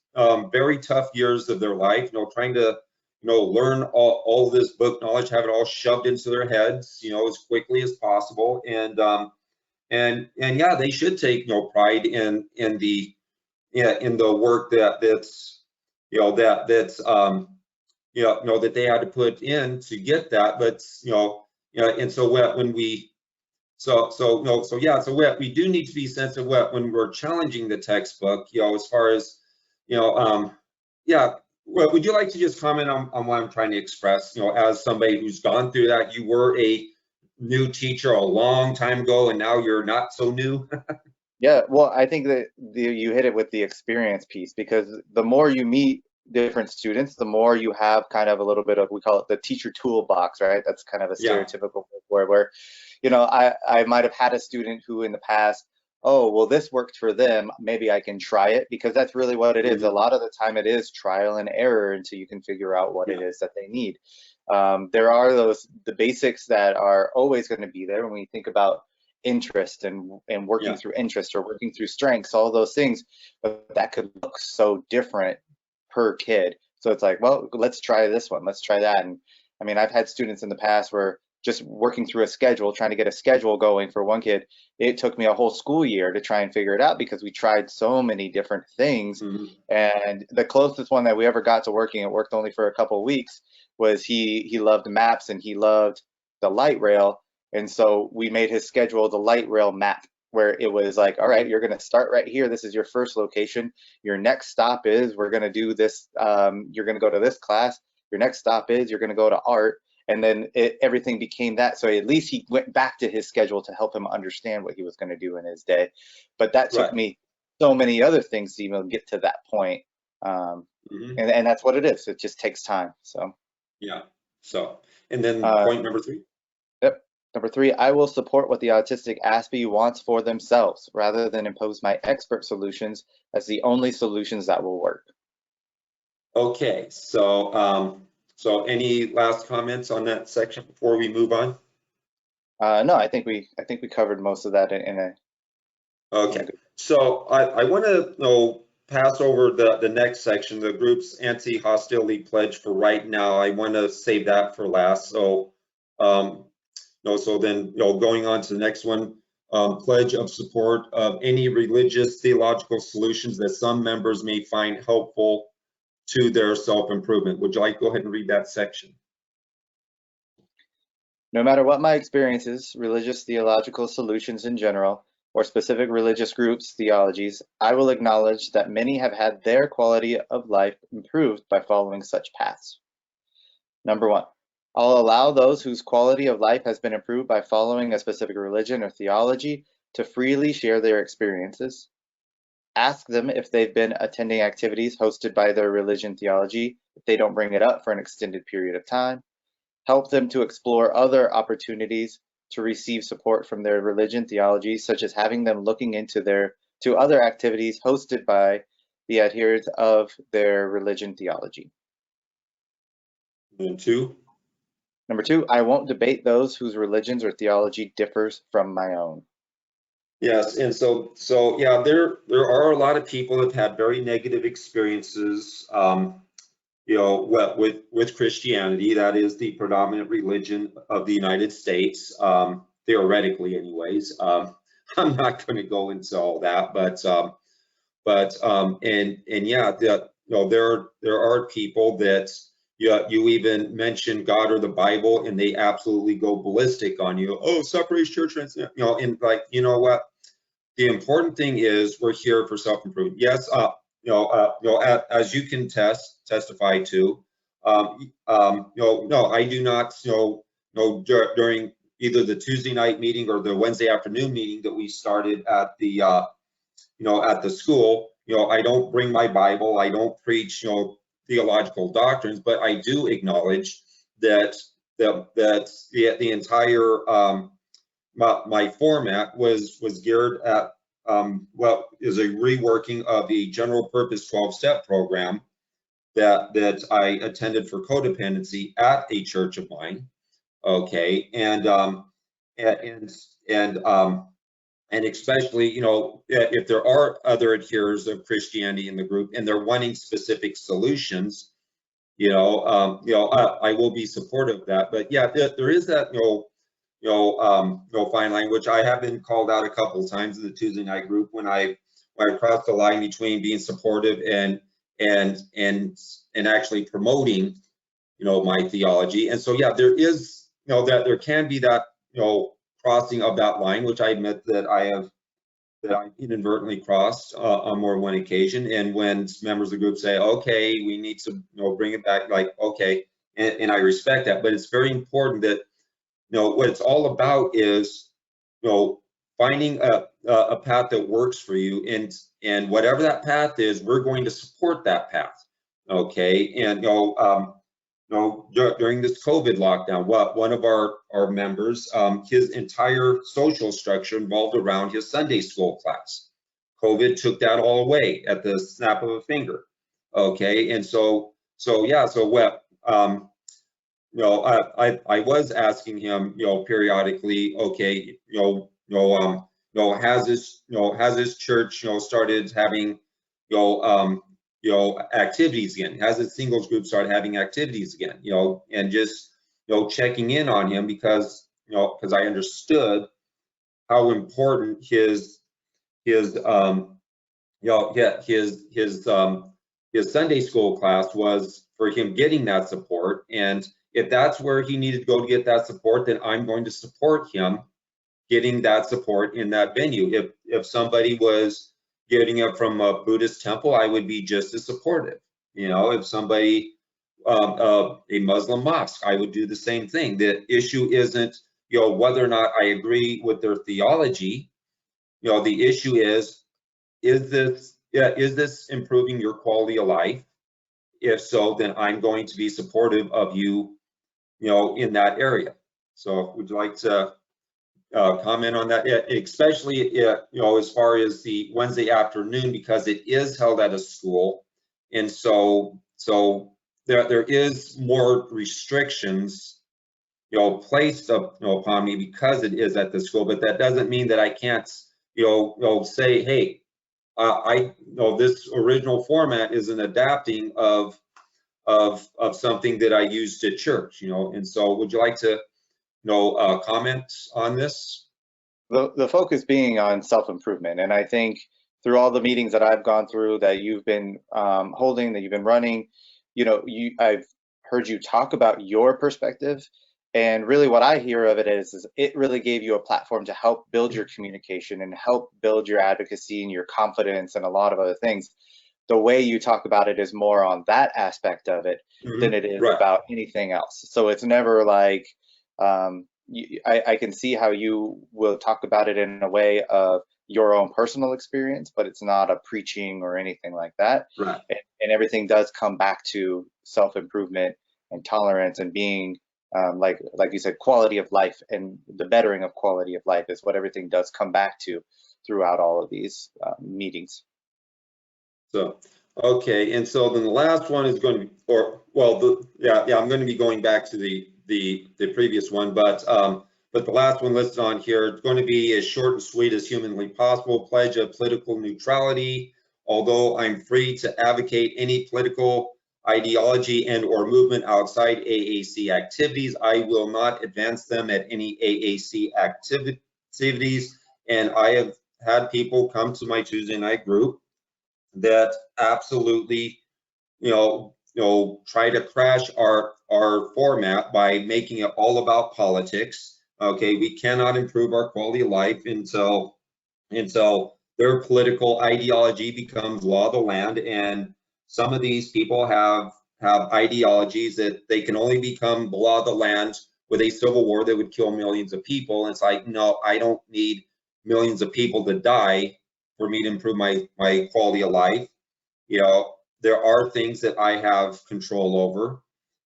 very tough years of their life, trying to learn all this book knowledge, have it all shoved into their heads, as quickly as possible, and and yeah, they should take pride in the work that's that they had to put in to get that. But and so when we we do need to be sensitive when we're challenging the textbook, as far as yeah. Well, would you like to just comment on what I'm trying to express? As somebody who's gone through that, you were a new teacher a long time ago, and now you're not so new. Yeah, well, I think that you hit it with the experience piece, because the more you meet different students, the more you have kind of a little bit of, we call it the teacher toolbox, right? That's kind of a Yeah. stereotypical where I might have had a student who in the past, oh, well, this worked for them, maybe I can try it, because that's really what it is. A lot of the time it is trial and error until you can figure out what it is that they need. There are the basics that are always going to be there when we think about interest and working through interest or working through strengths, all those things, but that could look so different per kid. So it's like, well, let's try this one, let's try that. And I mean, I've had students in the past where just working through a schedule, trying to get a schedule going for one kid, it took me a whole school year to try and figure it out, because we tried so many different things. And the closest one that we ever got to working, it worked only for a couple of weeks, was he loved maps and he loved the light rail. And so we made his schedule the light rail map, where it was like, all right, you're going to start right here. This is your first location. Your next stop is, we're going to do this. You're going to go to this class. Your next stop is, you're going to go to art. And then everything became that. So at least he went back to his schedule to help him understand what he was going to do in his day. But that took me so many other things to even get to that point. And that's what it is. It just takes time. So yeah. So, and then point number 3. Yep. Number 3, I will support what the autistic Aspie wants for themselves, rather than impose my expert solutions as the only solutions that will work. Okay, so any last comments on that section before we move on? No, I think we covered most of that in a. Okay, so I want to pass over the next section, the group's anti-hostility pledge, for right now. I want to save that for last. So so then going on to the next one, pledge of support of any religious theological solutions that some members may find helpful to their self-improvement. Would you like to go ahead and read that section? No matter what my experiences, religious theological solutions in general, or specific religious groups' theologies, I will acknowledge that many have had their quality of life improved by following such paths. Number 1, I'll allow those whose quality of life has been improved by following a specific religion or theology to freely share their experiences. Ask them if they've been attending activities hosted by their religion theology, if they don't bring it up for an extended period of time. Help them to explore other opportunities to receive support from their religion theology, such as having them looking into to other activities hosted by the adherents of their religion theology. And 2. Number 2, I won't debate those whose religions or theology differs from my own. Yes, and so yeah, there are a lot of people that have had very negative experiences, with Christianity. That is the predominant religion of the United States, theoretically, anyways. I'm not going to go into all that, but yeah, there are people that you even mention God or the Bible, and they absolutely go ballistic on you. Oh, separation church, and like, you know what? The important thing is we're here for self-improvement. Yes, as you can testify to, no, I do not, during either the Tuesday night meeting or the Wednesday afternoon meeting that we started at the, at the school, I don't bring my Bible, I don't preach, theological doctrines, but I do acknowledge that the entire my format was geared at is a reworking of the general purpose 12-step program that I attended for codependency at a church of mine. Okay, and especially, if there are other adherers of Christianity in the group and they're wanting specific solutions, I will be supportive of that. But yeah, there is that, fine line, which I have been called out a couple of times in the Tuesday night group when I crossed the line between being supportive and actually promoting, my theology. And so, yeah, there is, that there can be that, crossing of that line, which I admit that I inadvertently crossed on more than one occasion. And when members of the group say, okay, we need to, bring it back, like, okay, and I respect that, but it's very important that, what it's all about is, finding a path that works for you, and whatever that path is, we're going to support that path, okay? And during this COVID lockdown, one of our members, his entire social structure involved around his Sunday school class. COVID took that all away at the snap of a finger, okay? And so what, I was asking him, periodically, okay, has this church, started having, activities again? Has the singles group started having activities again? And just, checking in on him because I understood how important his Sunday school class was for him getting that support. And if that's where he needed to go to get that support, then I'm going to support him getting that support in that venue. If somebody was getting it from a Buddhist temple, I would be just as supportive. If somebody, a Muslim mosque, I would do the same thing. The issue isn't, whether or not I agree with their theology. The issue is this improving your quality of life? If so, then I'm going to be supportive of you, in that area. So would you like to comment on that? Especially, as far as the Wednesday afternoon, because it is held at a school. And so there is more restrictions, placed upon me because it is at the school, but that doesn't mean that I can't, say, hey, this original format is an adapting of something that I used at church, and so would you like to, comment on this? The focus being on self-improvement. And I think through all the meetings that I've gone through, that you've been holding, that you've been running, I've heard you talk about your perspective. And really what I hear of it is it really gave you a platform to help build your communication and help build your advocacy and your confidence and a lot of other things. The way you talk about it is more on that aspect of it than it is about anything else. So it's never like, I can see how you will talk about it in a way of your own personal experience, but it's not a preaching or anything like that. Right. And everything does come back to self-improvement and tolerance and being, like you said, quality of life, and the bettering of quality of life is what everything does come back to throughout all of these meetings. So, okay, and so then the last one is going to be, I'm going to be going back to the previous one, but the last one listed on here is going to be as short and sweet as humanly possible. Pledge of political neutrality. Although I'm free to advocate any political ideology and or movement outside AAC activities, I will not advance them at any AAC activities. And I have had people come to my Tuesday night group that absolutely, try to crash our format by making it all about politics. Okay, we cannot improve our quality of life until their political ideology becomes law of the land. And some of these people have ideologies that they can only become the law of the land with a civil war that would kill millions of people. And it's like, no, I don't need millions of people to die for me to improve my quality of life. There are things that I have control over,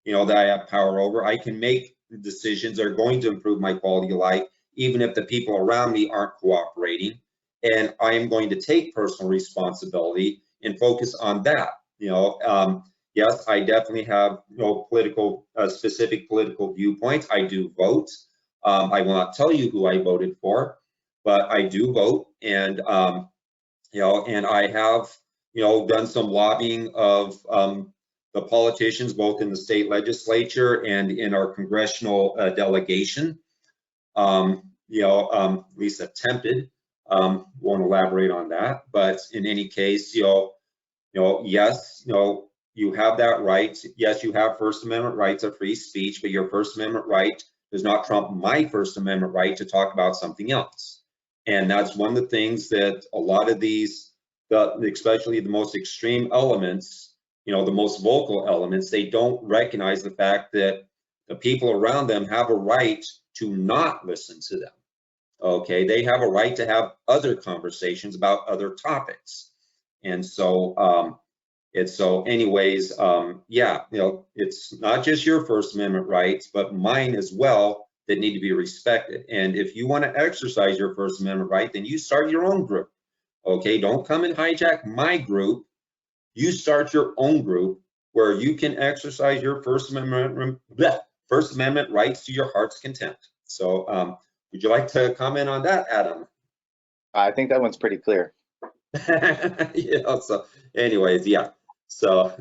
that I have power over. I can make decisions that are going to improve my quality of life, even if the people around me aren't cooperating. And I am going to take personal responsibility and focus on that. Yes, I definitely have specific political viewpoints. I do vote. I will not tell you who I voted for, but I do vote. And and I have done some lobbying of the politicians, both in the state legislature and in our congressional delegation. at least attempted. Won't elaborate on that, but in any case, yes, you have that right. Yes, you have First Amendment rights of free speech, but your First Amendment right does not trump my First Amendment right to talk about something else. And that's one of the things that a lot of these, especially the most extreme elements, the most vocal elements, they don't recognize the fact that the people around them have a right to not listen to them. Okay, they have a right to have other conversations about other topics. And so, anyways, yeah, it's not just your First Amendment rights, but mine as well that need to be respected. And if you want to exercise your First Amendment right, then you start your own group. Okay, don't come and hijack my group. You start your own group where you can exercise your First Amendment rights to your heart's content. So, would you like to comment on that, Adam? I think that one's pretty clear. Yeah, so anyways, yeah. So,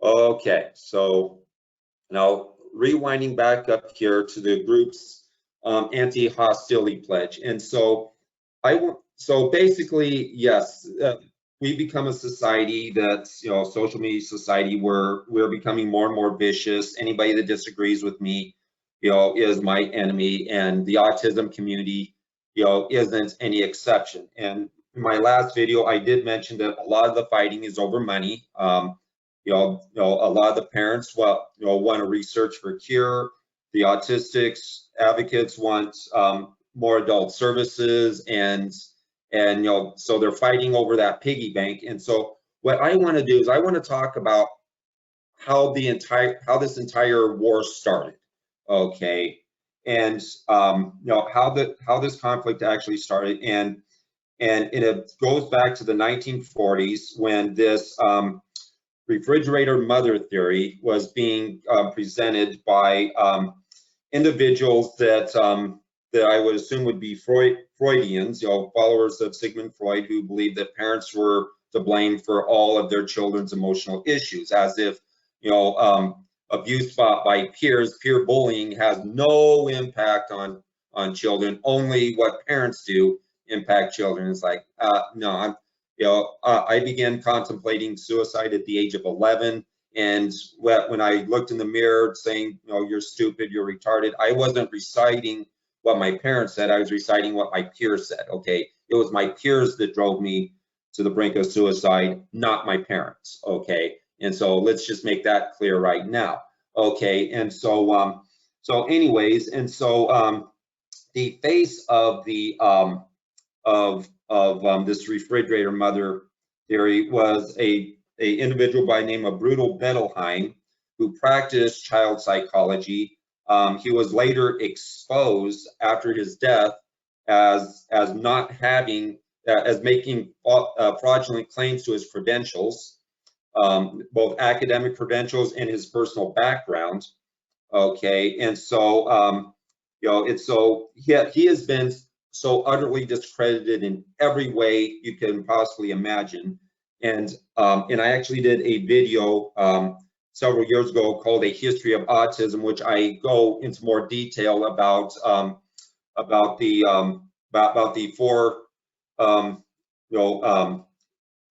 okay. So now rewinding back up here to the group's anti-hostility pledge. And so so basically, yes, we become a society that's, social media society where we're becoming more and more vicious. Anybody that disagrees with me, is my enemy, and the autism community, isn't any exception. And in my last video, I did mention that a lot of the fighting is over money. A lot of the parents want to research for cure. The autistics advocates want more adult services, and so they're fighting over that piggy bank. And so what I want to do is I want to talk about how this entire war started. Okay, and how this conflict actually started, and it goes back to the 1940s when this refrigerator mother theory was being presented by individuals that I would assume would be Freudians, followers of Sigmund Freud, who believed that parents were to blame for all of their children's emotional issues, as if abuse by peers, peer bullying has no impact on children. Only what parents do impact children. It's like, no, I began contemplating suicide at the age of 11. And when I looked in the mirror saying, you're stupid, you're retarded, I wasn't reciting what my parents said. I was reciting what my peers said. Okay, it was my peers that drove me to the brink of suicide, not my parents. Okay. And so let's just make that clear right now. Okay, and so anyways, and so the face of the this refrigerator mother theory was a individual by the name of Brutal Bettelheim, who practiced child psychology. He was later exposed after his death as not having as making fraudulent claims to his credentials. Both academic credentials and his personal background. Okay, and so he has been so utterly discredited in every way you can possibly imagine. And I actually did a video several years ago called "A History of Autism," which I go into more detail about the four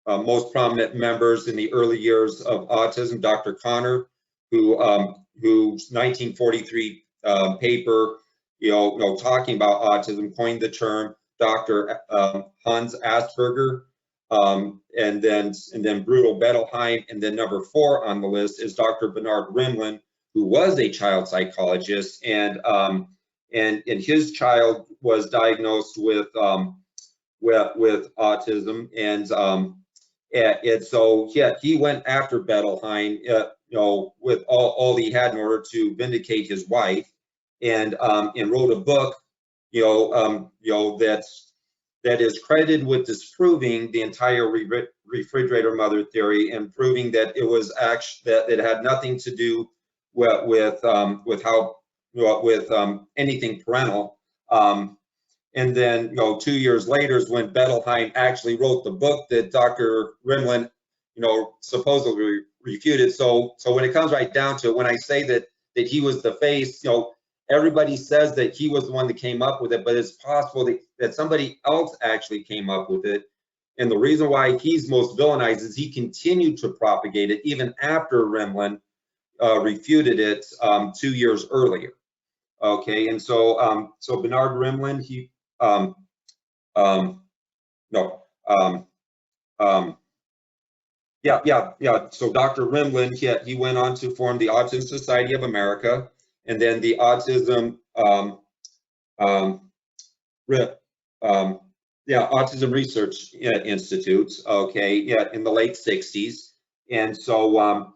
most prominent members in the early years of autism. Dr. Connor, whose 1943 paper, talking about autism, coined the term. Dr. Hans Asperger, and then Brutal Bettelheim, and then number 4 on the list is Dr. Bernard Rimland, who was a child psychologist, and his child was diagnosed with autism, and so he went after Bettelheim, with all he had in order to vindicate his wife, and wrote a book, that is credited with disproving the entire refrigerator mother theory and proving that it was actually that it had nothing to do with anything parental. And then, 2 years later is when Bettelheim actually wrote the book that Dr. Rimland, supposedly refuted. So when it comes right down to it, when I say that he was the face, everybody says that he was the one that came up with it, but it's possible that somebody else actually came up with it. And the reason why he's most villainized is he continued to propagate it even after Rimland refuted it 2 years earlier. Okay, and so so Bernard Rimland, he So Dr. Rimland, he went on to form the Autism Society of America, and then the Autism Autism Research Institute. Okay, in the late '60s, and so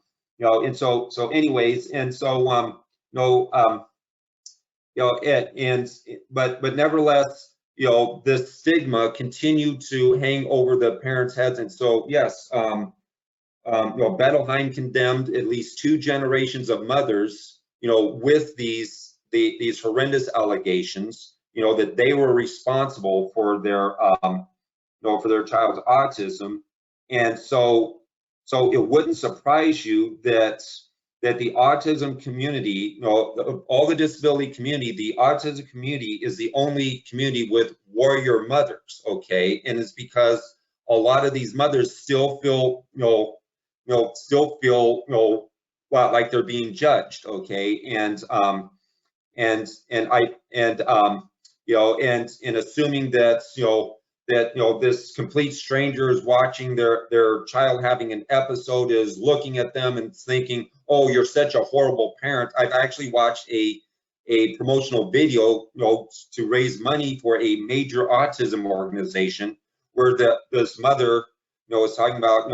but nevertheless, this stigma continued to hang over the parents' heads, and so yes. Bettelheim condemned at least 2 generations of mothers, with these horrendous allegations, that they were responsible for their, for their child's autism, and so it wouldn't surprise you that the autism community, all the disability community, the autism community is the only community with warrior mothers, okay, and it's because a lot of these mothers still feel, like they're being judged, okay, and assuming that this complete stranger is watching their child having an episode, is looking at them and thinking, oh, you're such a horrible parent. I've actually watched a promotional video, to raise money for a major autism organization, where this mother, was talking about,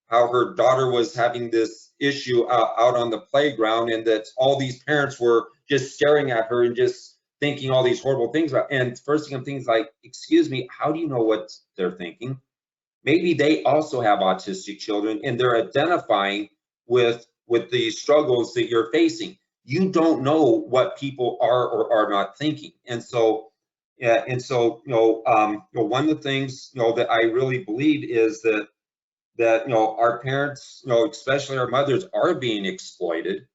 how her daughter was having this issue out on the playground, and that all these parents were just staring at her and just thinking all these horrible things about. And first thing I'm thinking is like, excuse me, how do you know what they're thinking? Maybe they also have autistic children and they're identifying with the struggles that you're facing. You don't know what people are or are not thinking. And so, one of the things, that I really believe is that our parents, especially our mothers, are being exploited,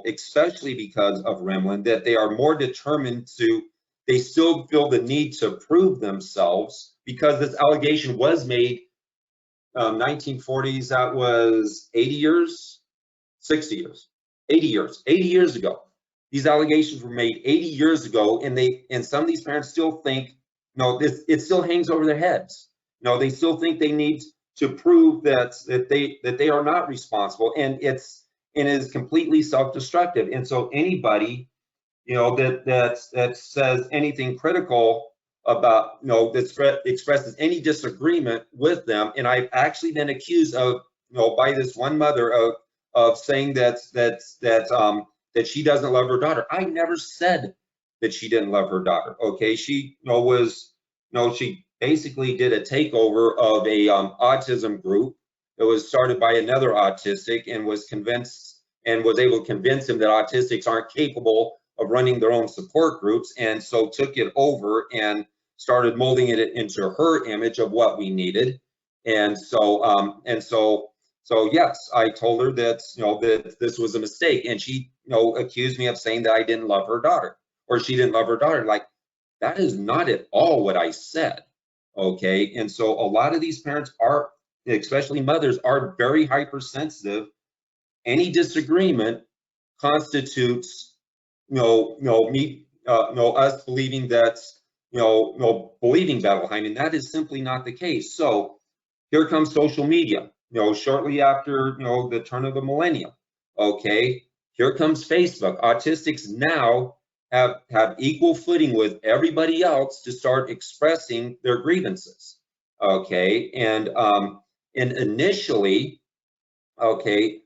especially because of Rimland, that they are more determined they still feel the need to prove themselves, because this allegation was made 1940s, that was 80 years, 60 years, 80 years ago. These allegations were made 80 years ago, and some of these parents still think, it still hangs over their heads. They still think they need to prove that they are not responsible, and it is completely self-destructive. And so anybody, that says anything critical about, that expresses any disagreement with them, and I've actually been accused of, by this one mother of saying that she doesn't love her daughter. I never said that she didn't love her daughter. Okay, she she basically did a takeover of a autism group that was started by another autistic, and was able to convince him that autistics aren't capable of running their own support groups, and so took it over and started molding it into her image of what we needed. And so yes, I told her that that this was a mistake, and she accused me of saying that I didn't love her daughter, or she didn't love her daughter. Like, that is not at all what I said. Okay, and so a lot of these parents are, especially mothers, are very hypersensitive. Any disagreement constitutes, us believing that, believing Bettelheim, and that is simply not the case. So here comes social media, shortly after, the turn of the millennium. Okay, here comes Facebook. Autistics now have equal footing with everybody else to start expressing their grievances. Okay, and initially, okay,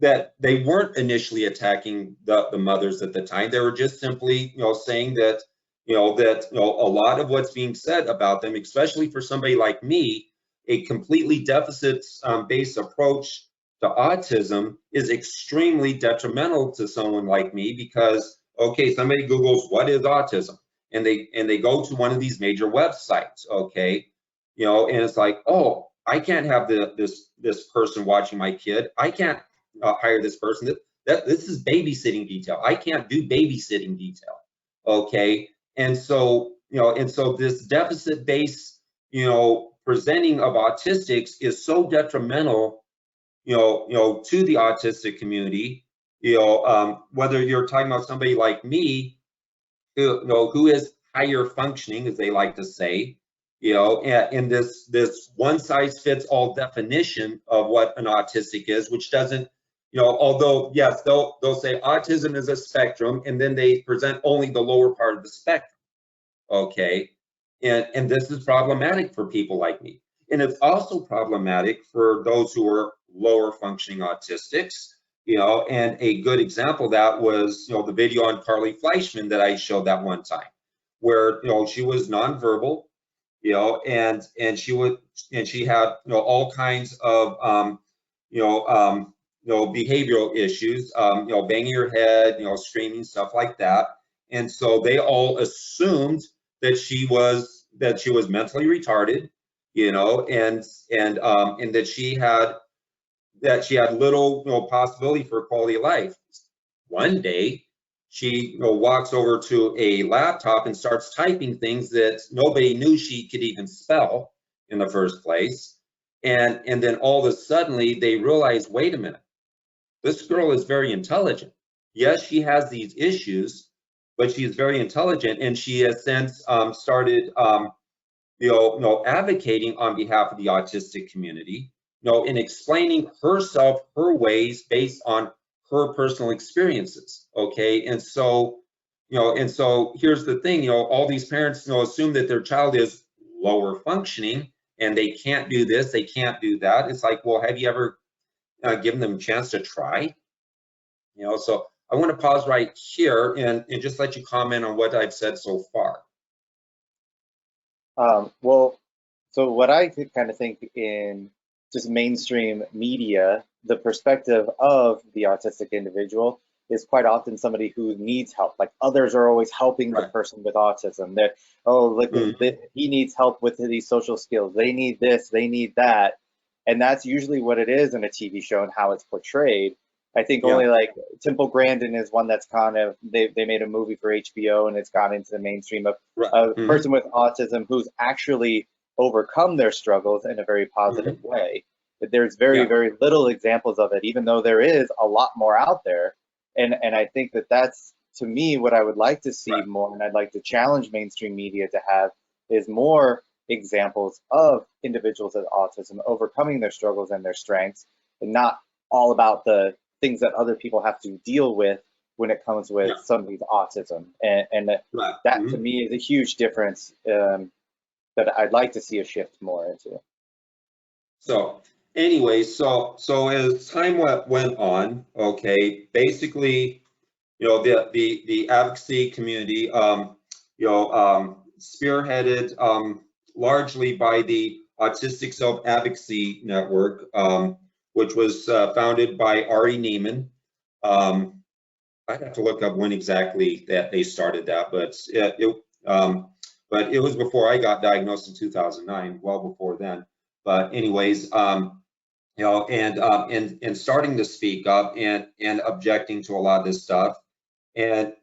that they weren't initially attacking the mothers at the time. They were just simply, saying that, a lot of what's being said about them, especially for somebody like me, a completely deficit-based approach to autism, is extremely detrimental to someone like me, because, okay, somebody Googles what is autism, and they go to one of these major websites, okay, and it's like, oh, I can't have this person watching my kid. I can't hire this person. This is babysitting detail. I can't do babysitting detail. Okay. And so, this deficit-based, presenting of autistics is so detrimental, to the autistic community, whether you're talking about somebody like me, who is higher functioning, as they like to say, in this one-size-fits-all definition of what an autistic is, which doesn't, although yes, they'll say autism is a spectrum, and then they present only the lower part of the spectrum. Okay, and this is problematic for people like me, and it's also problematic for those who are lower functioning autistics. And a good example of that was, the video on Carly Fleischman that I showed that one time, where, she was nonverbal, and she had, all kinds of, behavioral issues, banging her head, screaming, stuff like that. And so they all assumed that she was mentally retarded, and that she had little, possibility for quality of life. One day, she, walks over to a laptop and starts typing things that nobody knew she could even spell in the first place. And then all of a sudden, they realize, wait a minute, this girl is very intelligent. Yes, she has these issues, but she's very intelligent, and she has since started, advocating on behalf of the autistic community, in explaining herself, her ways based on her personal experiences. Okay, and so here's the thing, all these parents, assume that their child is lower functioning and they can't do this, they can't do that. It's like, well, have you ever given them a chance to try? So I want to pause right here and just let you comment on what I've said so far. Well, so what I kind of think in just mainstream media, the perspective of the autistic individual is quite often somebody who needs help. Like others are always helping the person with autism. That, oh, look, he needs help with these social skills. They need this, they need that. And that's usually what it is in a TV show and how it's portrayed. I think only like Temple Grandin is one that's kind of, they made a movie for HBO and it's gone into the mainstream of a person with autism who's actually overcome their struggles in a very positive way. But there's very, very little examples of it, even though there is a lot more out there. And I think that's, to me, what I would like to see more, and I'd like to challenge mainstream media to have, is more examples of individuals with autism overcoming their struggles and their strengths, and not all about the things that other people have to deal with when it comes with somebody's autism. And that to me is a huge difference that I'd like to see a shift more into. So anyway, so as time went on, okay, basically, the advocacy community, spearheaded largely by the Autistic Self-Advocacy Network, which was founded by Ari Neiman. I'd have to look up when exactly that they started that, but it was before I got diagnosed in 2009, well before then. But anyways, and starting to speak up and objecting to a lot of this stuff, and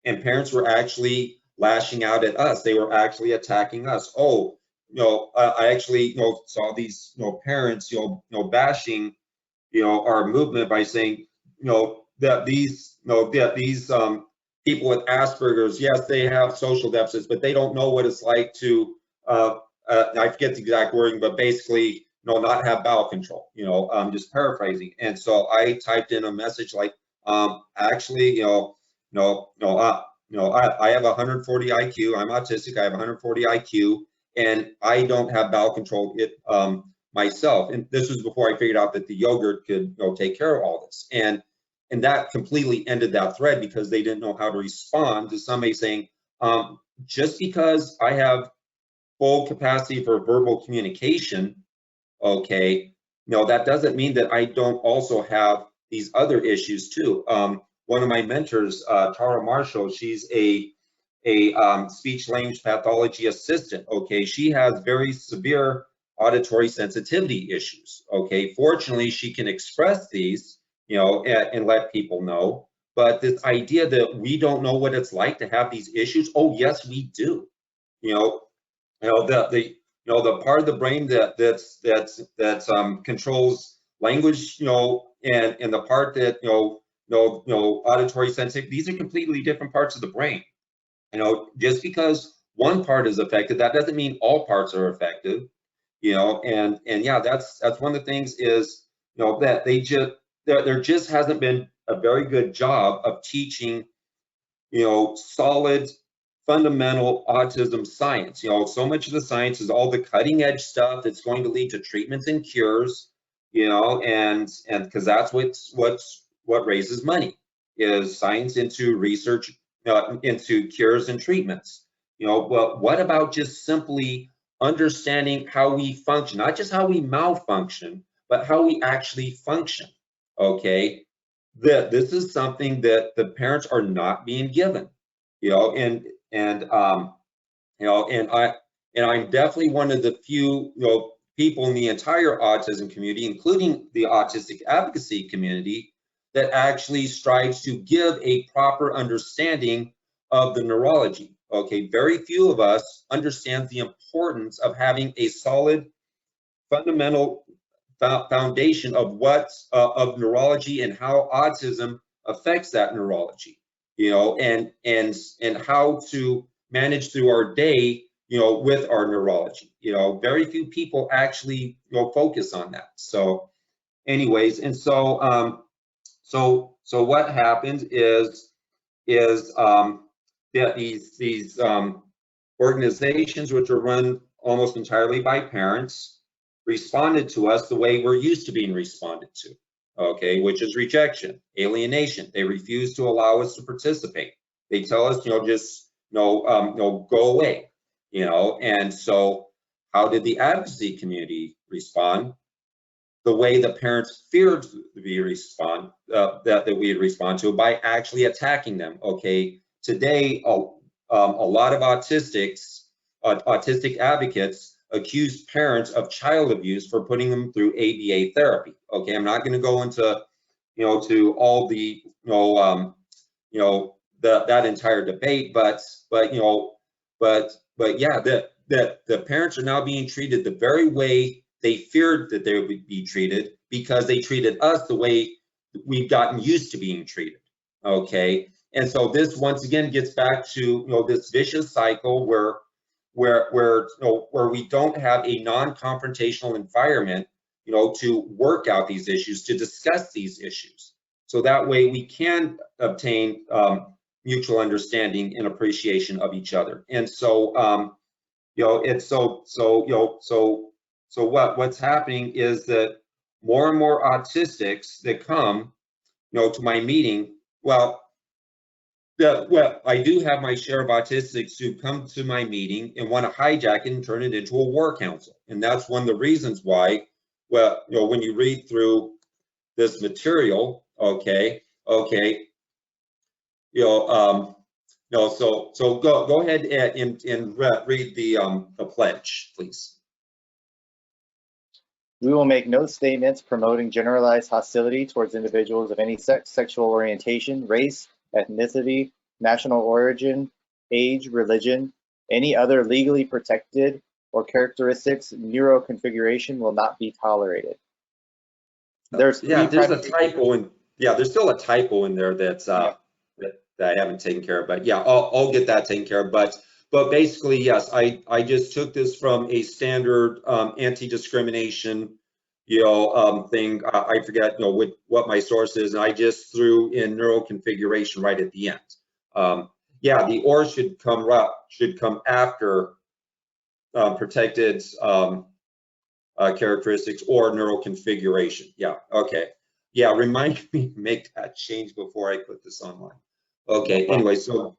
parents were actually lashing out at us. They were actually attacking us. Oh, I actually saw these parents bashing our movement by saying that these people with Asperger's, yes, they have social deficits, but they don't know what it's like to I forget the exact wording, but basically not have bowel control. Just paraphrasing. And so I typed in a message like, actually, I have 140 IQ. I'm autistic. I have 140 IQ, and I don't have bowel control myself. And this was before I figured out that the yogurt could take care of all this. And that completely ended that thread because they didn't know how to respond to somebody saying, just because I have full capacity for verbal communication, okay, that doesn't mean that I don't also have these other issues too. One of my mentors, Tara Marshall, she's a speech language pathology assistant. Okay, she has very severe auditory sensitivity issues. Okay, fortunately, she can express these, and let people know. But this idea that we don't know what it's like to have these issues, oh yes, we do. The part of the brain that controls language, and the part that auditory sensitive, these are completely different parts of the brain. Just because one part is affected, that doesn't mean all parts are affected. And yeah, that's one of the things is that there just hasn't been a very good job of teaching solid fundamental autism science. So much of the science is all the cutting edge stuff that's going to lead to treatments and cures, and because that's what raises money, is science into research, into cures and treatments. But what about just simply understanding how we function, not just how we malfunction, but how we actually function? Okay, this is something that the parents are not being given, and I'm definitely one of the few people in the entire autism community, including the autistic advocacy community, that actually strives to give a proper understanding of the neurology. Okay, very few of us understand the importance of having a solid fundamental foundation of of neurology and how autism affects that neurology, and how to manage through our day, with our neurology. Very few people actually focus on that. So anyways, and so what happens is that these organizations, which are run almost entirely by parents, responded to us the way we're used to being responded to, okay, which is rejection, alienation. They refuse to allow us to participate. They tell us, just go away, and so how did the advocacy community respond? The way the parents feared we respond, that we'd respond to, by actually attacking them. Okay, today a lot of autistic advocates accuse parents of child abuse for putting them through ABA therapy. Okay, I'm not going to go into to all the that entire debate, but yeah, the parents are now being treated the very way they feared that they would be treated, because they treated us the way we've gotten used to being treated. Okay, and so this once again gets back to this vicious cycle where we don't have a non-confrontational environment to work out these issues, to discuss these issues, so that way we can obtain mutual understanding and appreciation of each other. And so it's so what's happening is that more and more autistics that come to my meeting, I do have my share of autistics who come to my meeting and want to hijack it and turn it into a war council. And that's one of the reasons why, when you read through this material, so go ahead and read the pledge, please. We will make no statements promoting generalized hostility towards individuals of any sex, sexual orientation, race, ethnicity, national origin, age, religion, any other legally protected or characteristics. Neuroconfiguration will not be tolerated. There's a typo in, there's still a typo in there that's that I haven't taken care of, but yeah, I'll get that taken care of. But basically, yes, I just took this from a standard anti-discrimination thing. I forget what my source is, and I just threw in neuroconfiguration right at the end. The or should come after protected characteristics or neuroconfiguration. Yeah, okay. Yeah, remind me to make that change before I put this online. Okay, anyway, so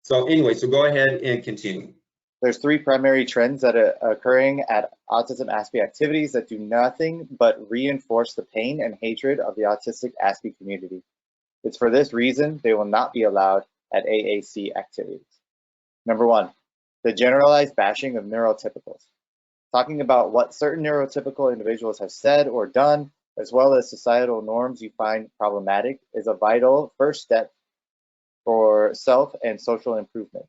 go ahead and continue. There's three primary trends that are occurring at autism ASPE activities that do nothing but reinforce the pain and hatred of the autistic ASPE community. It's for this reason they will not be allowed at AAC activities. Number one, the generalized bashing of neurotypicals. Talking about what certain neurotypical individuals have said or done as well as societal norms you find problematic, is a vital first step for self and social improvement.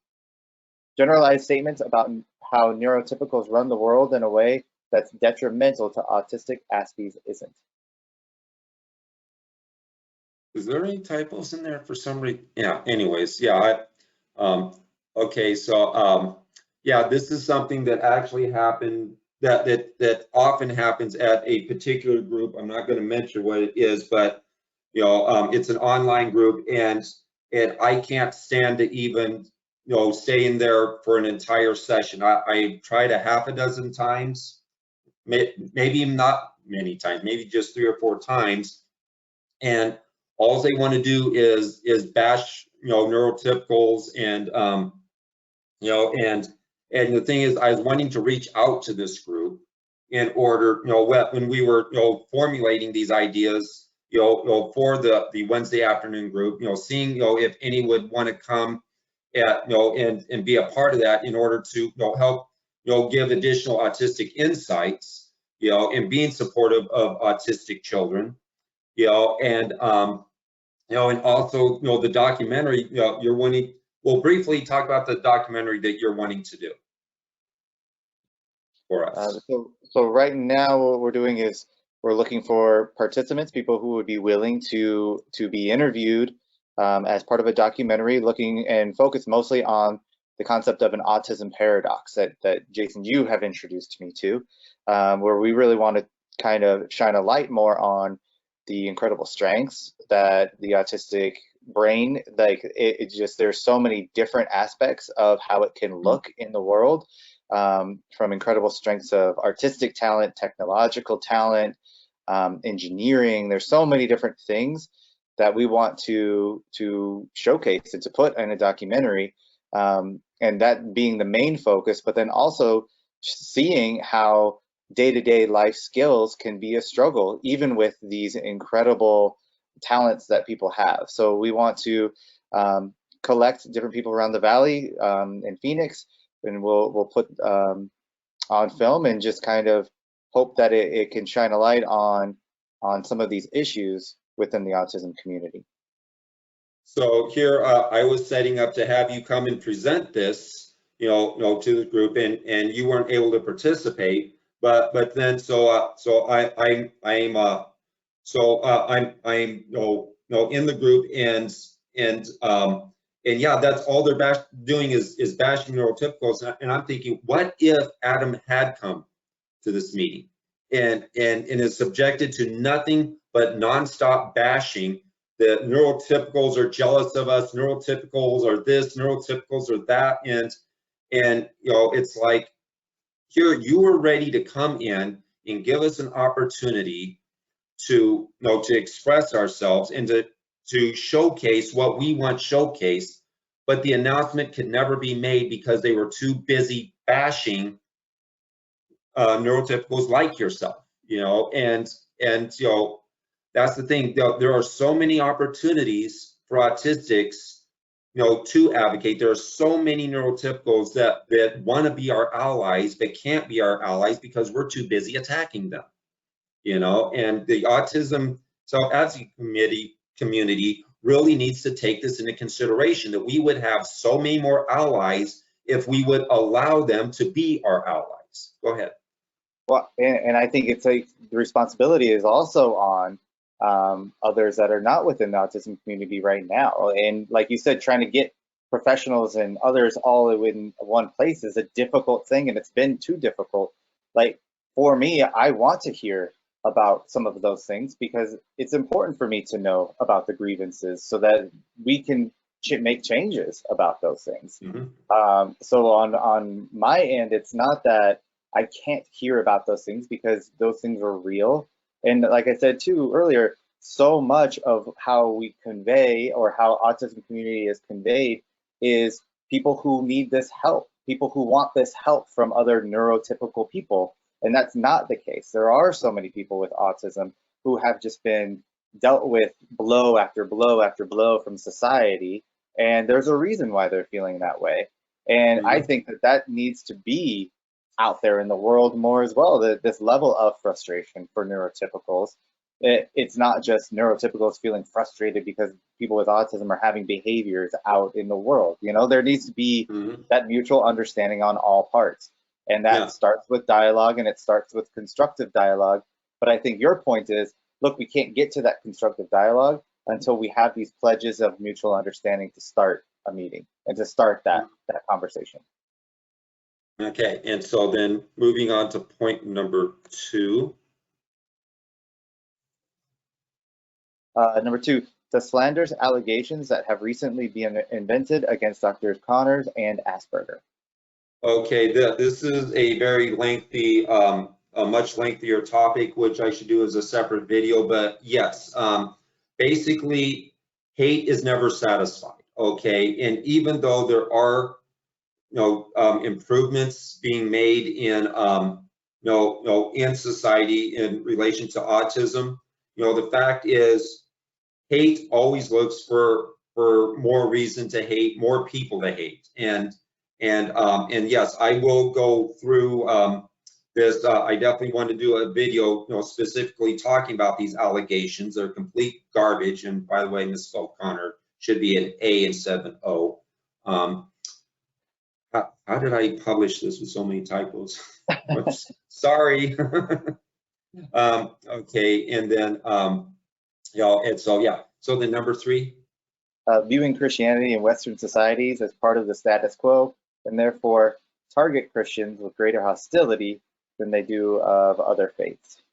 Generalized statements about how neurotypicals run the world in a way that's detrimental to autistic Aspies isn't. Is there any typos in there for some reason? Yeah, anyways, yeah, okay, so, yeah, this is something that actually happened, that often happens at a particular group. I'm not going to mention what it is, but, it's an online group, and I can't stand to even, stay in there for an entire session. I tried a half a dozen times, maybe not many times, maybe just 3 or 4 times, and all they want to do is bash, neurotypicals, and and the thing is, I was wanting to reach out to this group in order, when we were, formulating these ideas, for the Wednesday afternoon group, seeing, if any would want to come at, and be a part of that in order to, help, give additional autistic insights, and being supportive of autistic children, and and also, the documentary, you're wanting. We'll briefly talk about the documentary that you're wanting to do for us. So right now, what we're doing is we're looking for participants, people who would be willing to be interviewed as part of a documentary, looking and focused mostly on the concept of an autism paradox that Jason, you have introduced me to, where we really want to kind of shine a light more on the incredible strengths that the autistic brain, like it just, there's so many different aspects of how it can look in the world, from incredible strengths of artistic talent, technological talent, engineering. There's so many different things that we want to showcase and to put in a documentary, and that being the main focus, but then also seeing how day-to-day life skills can be a struggle, even with these incredible talents that people have. So we want to collect different people around the valley in Phoenix, and we'll put on film and just kind of hope that it can shine a light on some of these issues within the autism community. So here, I was setting up to have you come and present this, to the group, and you weren't able to participate. But then, I'm in the group, and yeah, that's all they're doing is bashing neurotypicals, and I'm thinking, what if Adam had come to this meeting and is subjected to nothing but nonstop bashing? The neurotypicals are jealous of us, neurotypicals are this, neurotypicals are that, and it's like, here you were ready to come in and give us an opportunity to to express ourselves and to showcase what we want showcased, but the announcement could never be made because they were too busy bashing neurotypicals like yourself, and that's the thing. There are so many opportunities for autistics, to advocate. There are so many neurotypicals that want to be our allies but can't be our allies because we're too busy attacking them, and the Autism Self-Advocacy community really needs to take this into consideration, that we would have so many more allies if we would allow them to be our allies. Go ahead. Well, and I think it's like the responsibility is also on others that are not within the autism community right now. And like you said, trying to get professionals and others all in one place is a difficult thing, and it's been too difficult. Like for me, I want to hear about some of those things because it's important for me to know about the grievances so that we can make changes about those things. So on my end, it's not that I can't hear about those things because those things are real. And like I said too earlier, so much of how we convey or how autism community is conveyed is people who need this help, people who want this help from other neurotypical people. And that's not the case. There are so many people with autism who have just been dealt with blow after blow after blow from society. And there's a reason why they're feeling that way. And I think that needs to be out there in the world more as well, this level of frustration for neurotypicals. it's not just neurotypicals feeling frustrated because people with autism are having behaviors out in the world. You know, there needs to be that mutual understanding on all parts. And that starts with dialogue, and it starts with constructive dialogue. But I think your point is, look, we can't get to that constructive dialogue until we have these pledges of mutual understanding to start a meeting and to start that conversation. Okay, and so then moving on to point number 2. Number 2, the slanders allegations that have recently been invented against Drs. Connors and Asperger. Okay, this is a very lengthy, a much lengthier topic, which I should do as a separate video, but yes, basically, hate is never satisfied, okay? And even though there are, improvements being made in, in society in relation to autism, the fact is, hate always looks for more reason to hate, more people to hate, and yes, I will go through this. I definitely want to do a video, specifically talking about these allegations. They're complete garbage. And by the way, misspoke, Connor should be an A instead of an O. How did I publish this with so many typos? Oops, sorry. Okay, and then and so yeah. So the number 3. Viewing Christianity in Western societies as part of the status quo, and therefore target Christians with greater hostility than they do of other faiths.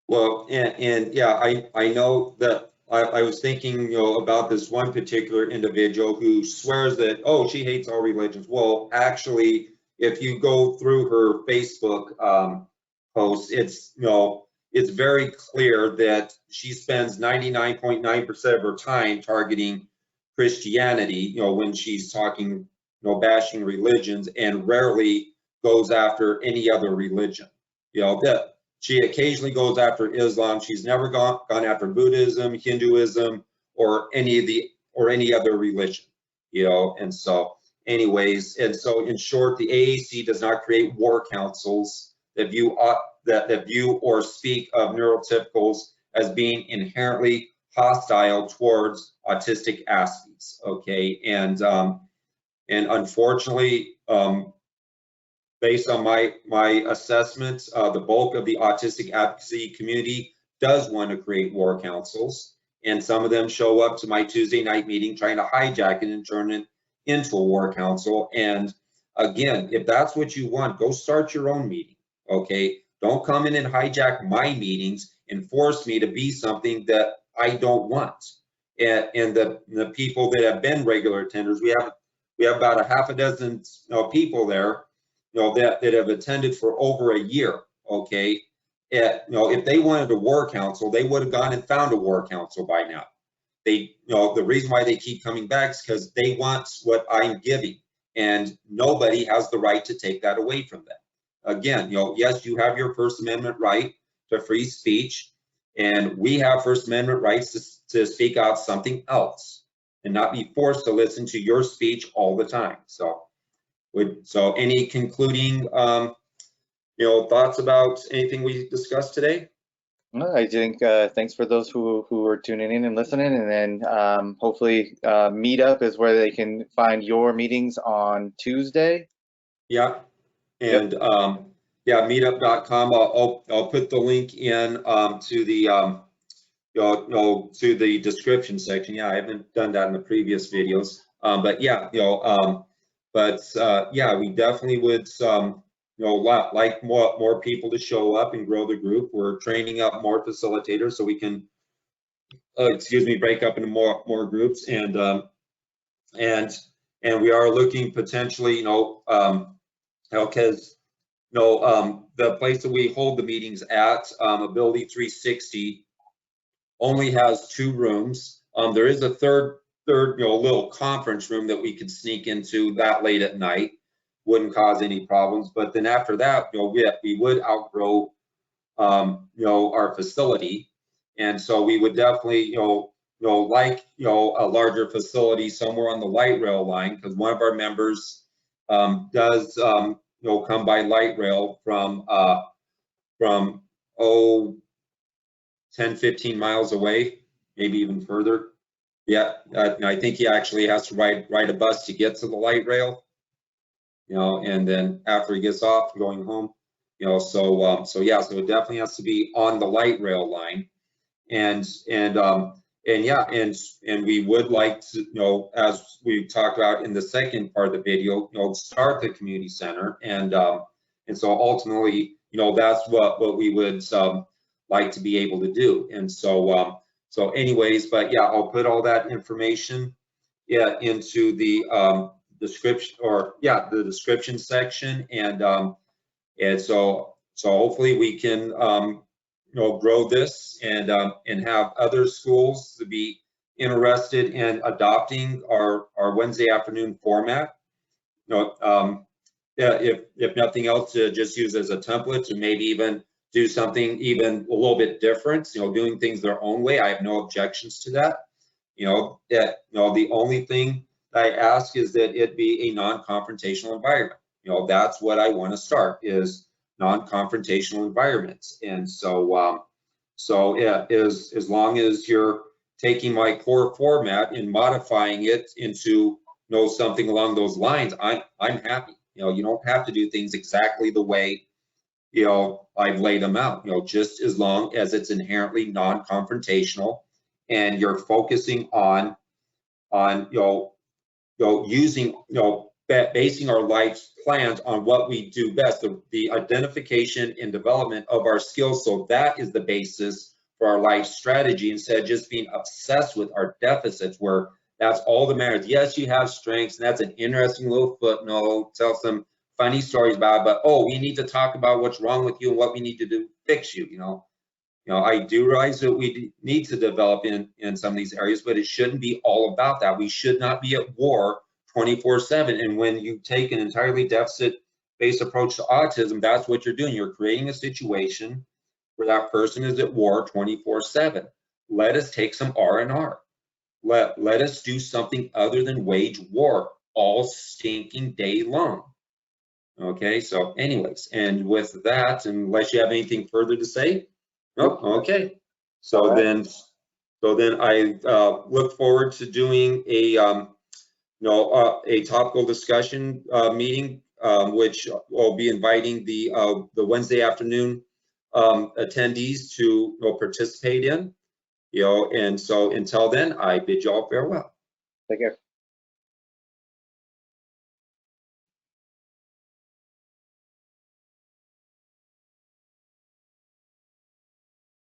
Well, and yeah, I know that I was thinking, about this one particular individual who swears that, oh, she hates all religions. Well, actually, if you go through her Facebook posts, it's very clear that she spends 99.9% of her time targeting Christianity, when she's talking, bashing religions, and rarely goes after any other religion. That she occasionally goes after Islam. She's never gone after Buddhism, Hinduism, or any other religion. And so anyways, and so in short, the AAC does not create war councils that view or speak of neurotypicals as being inherently hostile towards autistic athletes. Okay, and unfortunately, based on my assessments, the bulk of the autistic advocacy community does want to create war councils, and some of them show up to my Tuesday night meeting trying to hijack it and turn it into a war council. And again, if that's what you want, go start your own meeting. Okay, don't come in and hijack my meetings and force me to be something that I don't want. And the people that have been regular attenders, we have about a half a dozen people there, that have attended for over a year. Okay, if they wanted a war council, they would have gone and found a war council by now. They, the reason why they keep coming back is because they want what I'm giving, and nobody has the right to take that away from them. Again, yes, you have your First Amendment right to free speech, and we have First Amendment rights to speak out something else and not be forced to listen to your speech all the time. So any concluding thoughts about anything we discussed today? No, I think thanks for those who are tuning in and listening, and then hopefully Meetup is where they can find your meetings on Tuesday. Yeah, and meetup.com. I'll put the link in to the to the description section. Yeah, I haven't done that in the previous videos, but yeah, we definitely would like more people to show up and grow the group. We're training up more facilitators so we can break up into more groups, and we are looking potentially, because the place that we hold the meetings at, Ability 360, only has 2 rooms. There is a third little conference room that we could sneak into that late at night. Wouldn't cause any problems. But then after that, we would outgrow our facility, and so we would definitely like a larger facility somewhere on the light rail line, because one of our members does come by light rail from 10, 15 miles away, maybe even further. Yeah, and I think he actually has to ride a bus to get to the light rail, you know, and then after he gets off, going home, you know, so yeah, so it definitely has to be on the light rail line. And yeah, and we would like to, you know, as we talked about in the second part of the video, you know, start the community center, and so ultimately, you know, that's what we would like to be able to do. And so so anyways, but yeah, I'll put all that information, yeah, into the description, or yeah, the description section, and so hopefully we can you know, grow this and have other schools to be interested in adopting our Wednesday afternoon format. You know, yeah, if nothing else, to just use as a template to maybe even do something even a little bit different. You know, doing things their own way. I have no objections to that. You know, the only thing I ask is that it be a non-confrontational environment. You know, that's what I want to start, is non-confrontational environments. And so so yeah, as long as you're taking my core format and modifying it into, you know, something along those lines, I'm happy. You know, you don't have to do things exactly the way, you know, I've laid them out. You know, just as long as it's inherently non-confrontational and you're focusing on using, you know, basing our life plans on what we do best, the identification and development of our skills. So that is the basis for our life strategy, instead of just being obsessed with our deficits, where that's all that matters. Yes, you have strengths, and that's an interesting little footnote, tell some funny stories about it, but oh, we need to talk about what's wrong with you and what we need to do to fix you, you know. You know, I do realize that we need to develop in some of these areas, but it shouldn't be all about that. We should not be at war 24/7. And when you take an entirely deficit-based approach to autism, that's what you're doing. You're creating a situation where that person is at war 24/7. Let us take some R&R. Let us do something other than wage war all stinking day long. Okay, so anyways, and with that, unless you have anything further to say. Nope. Okay. So right. then I look forward to doing a a topical discussion meeting, which will be inviting the Wednesday afternoon attendees to participate in. You know, and so until then, I bid you all farewell. Take care.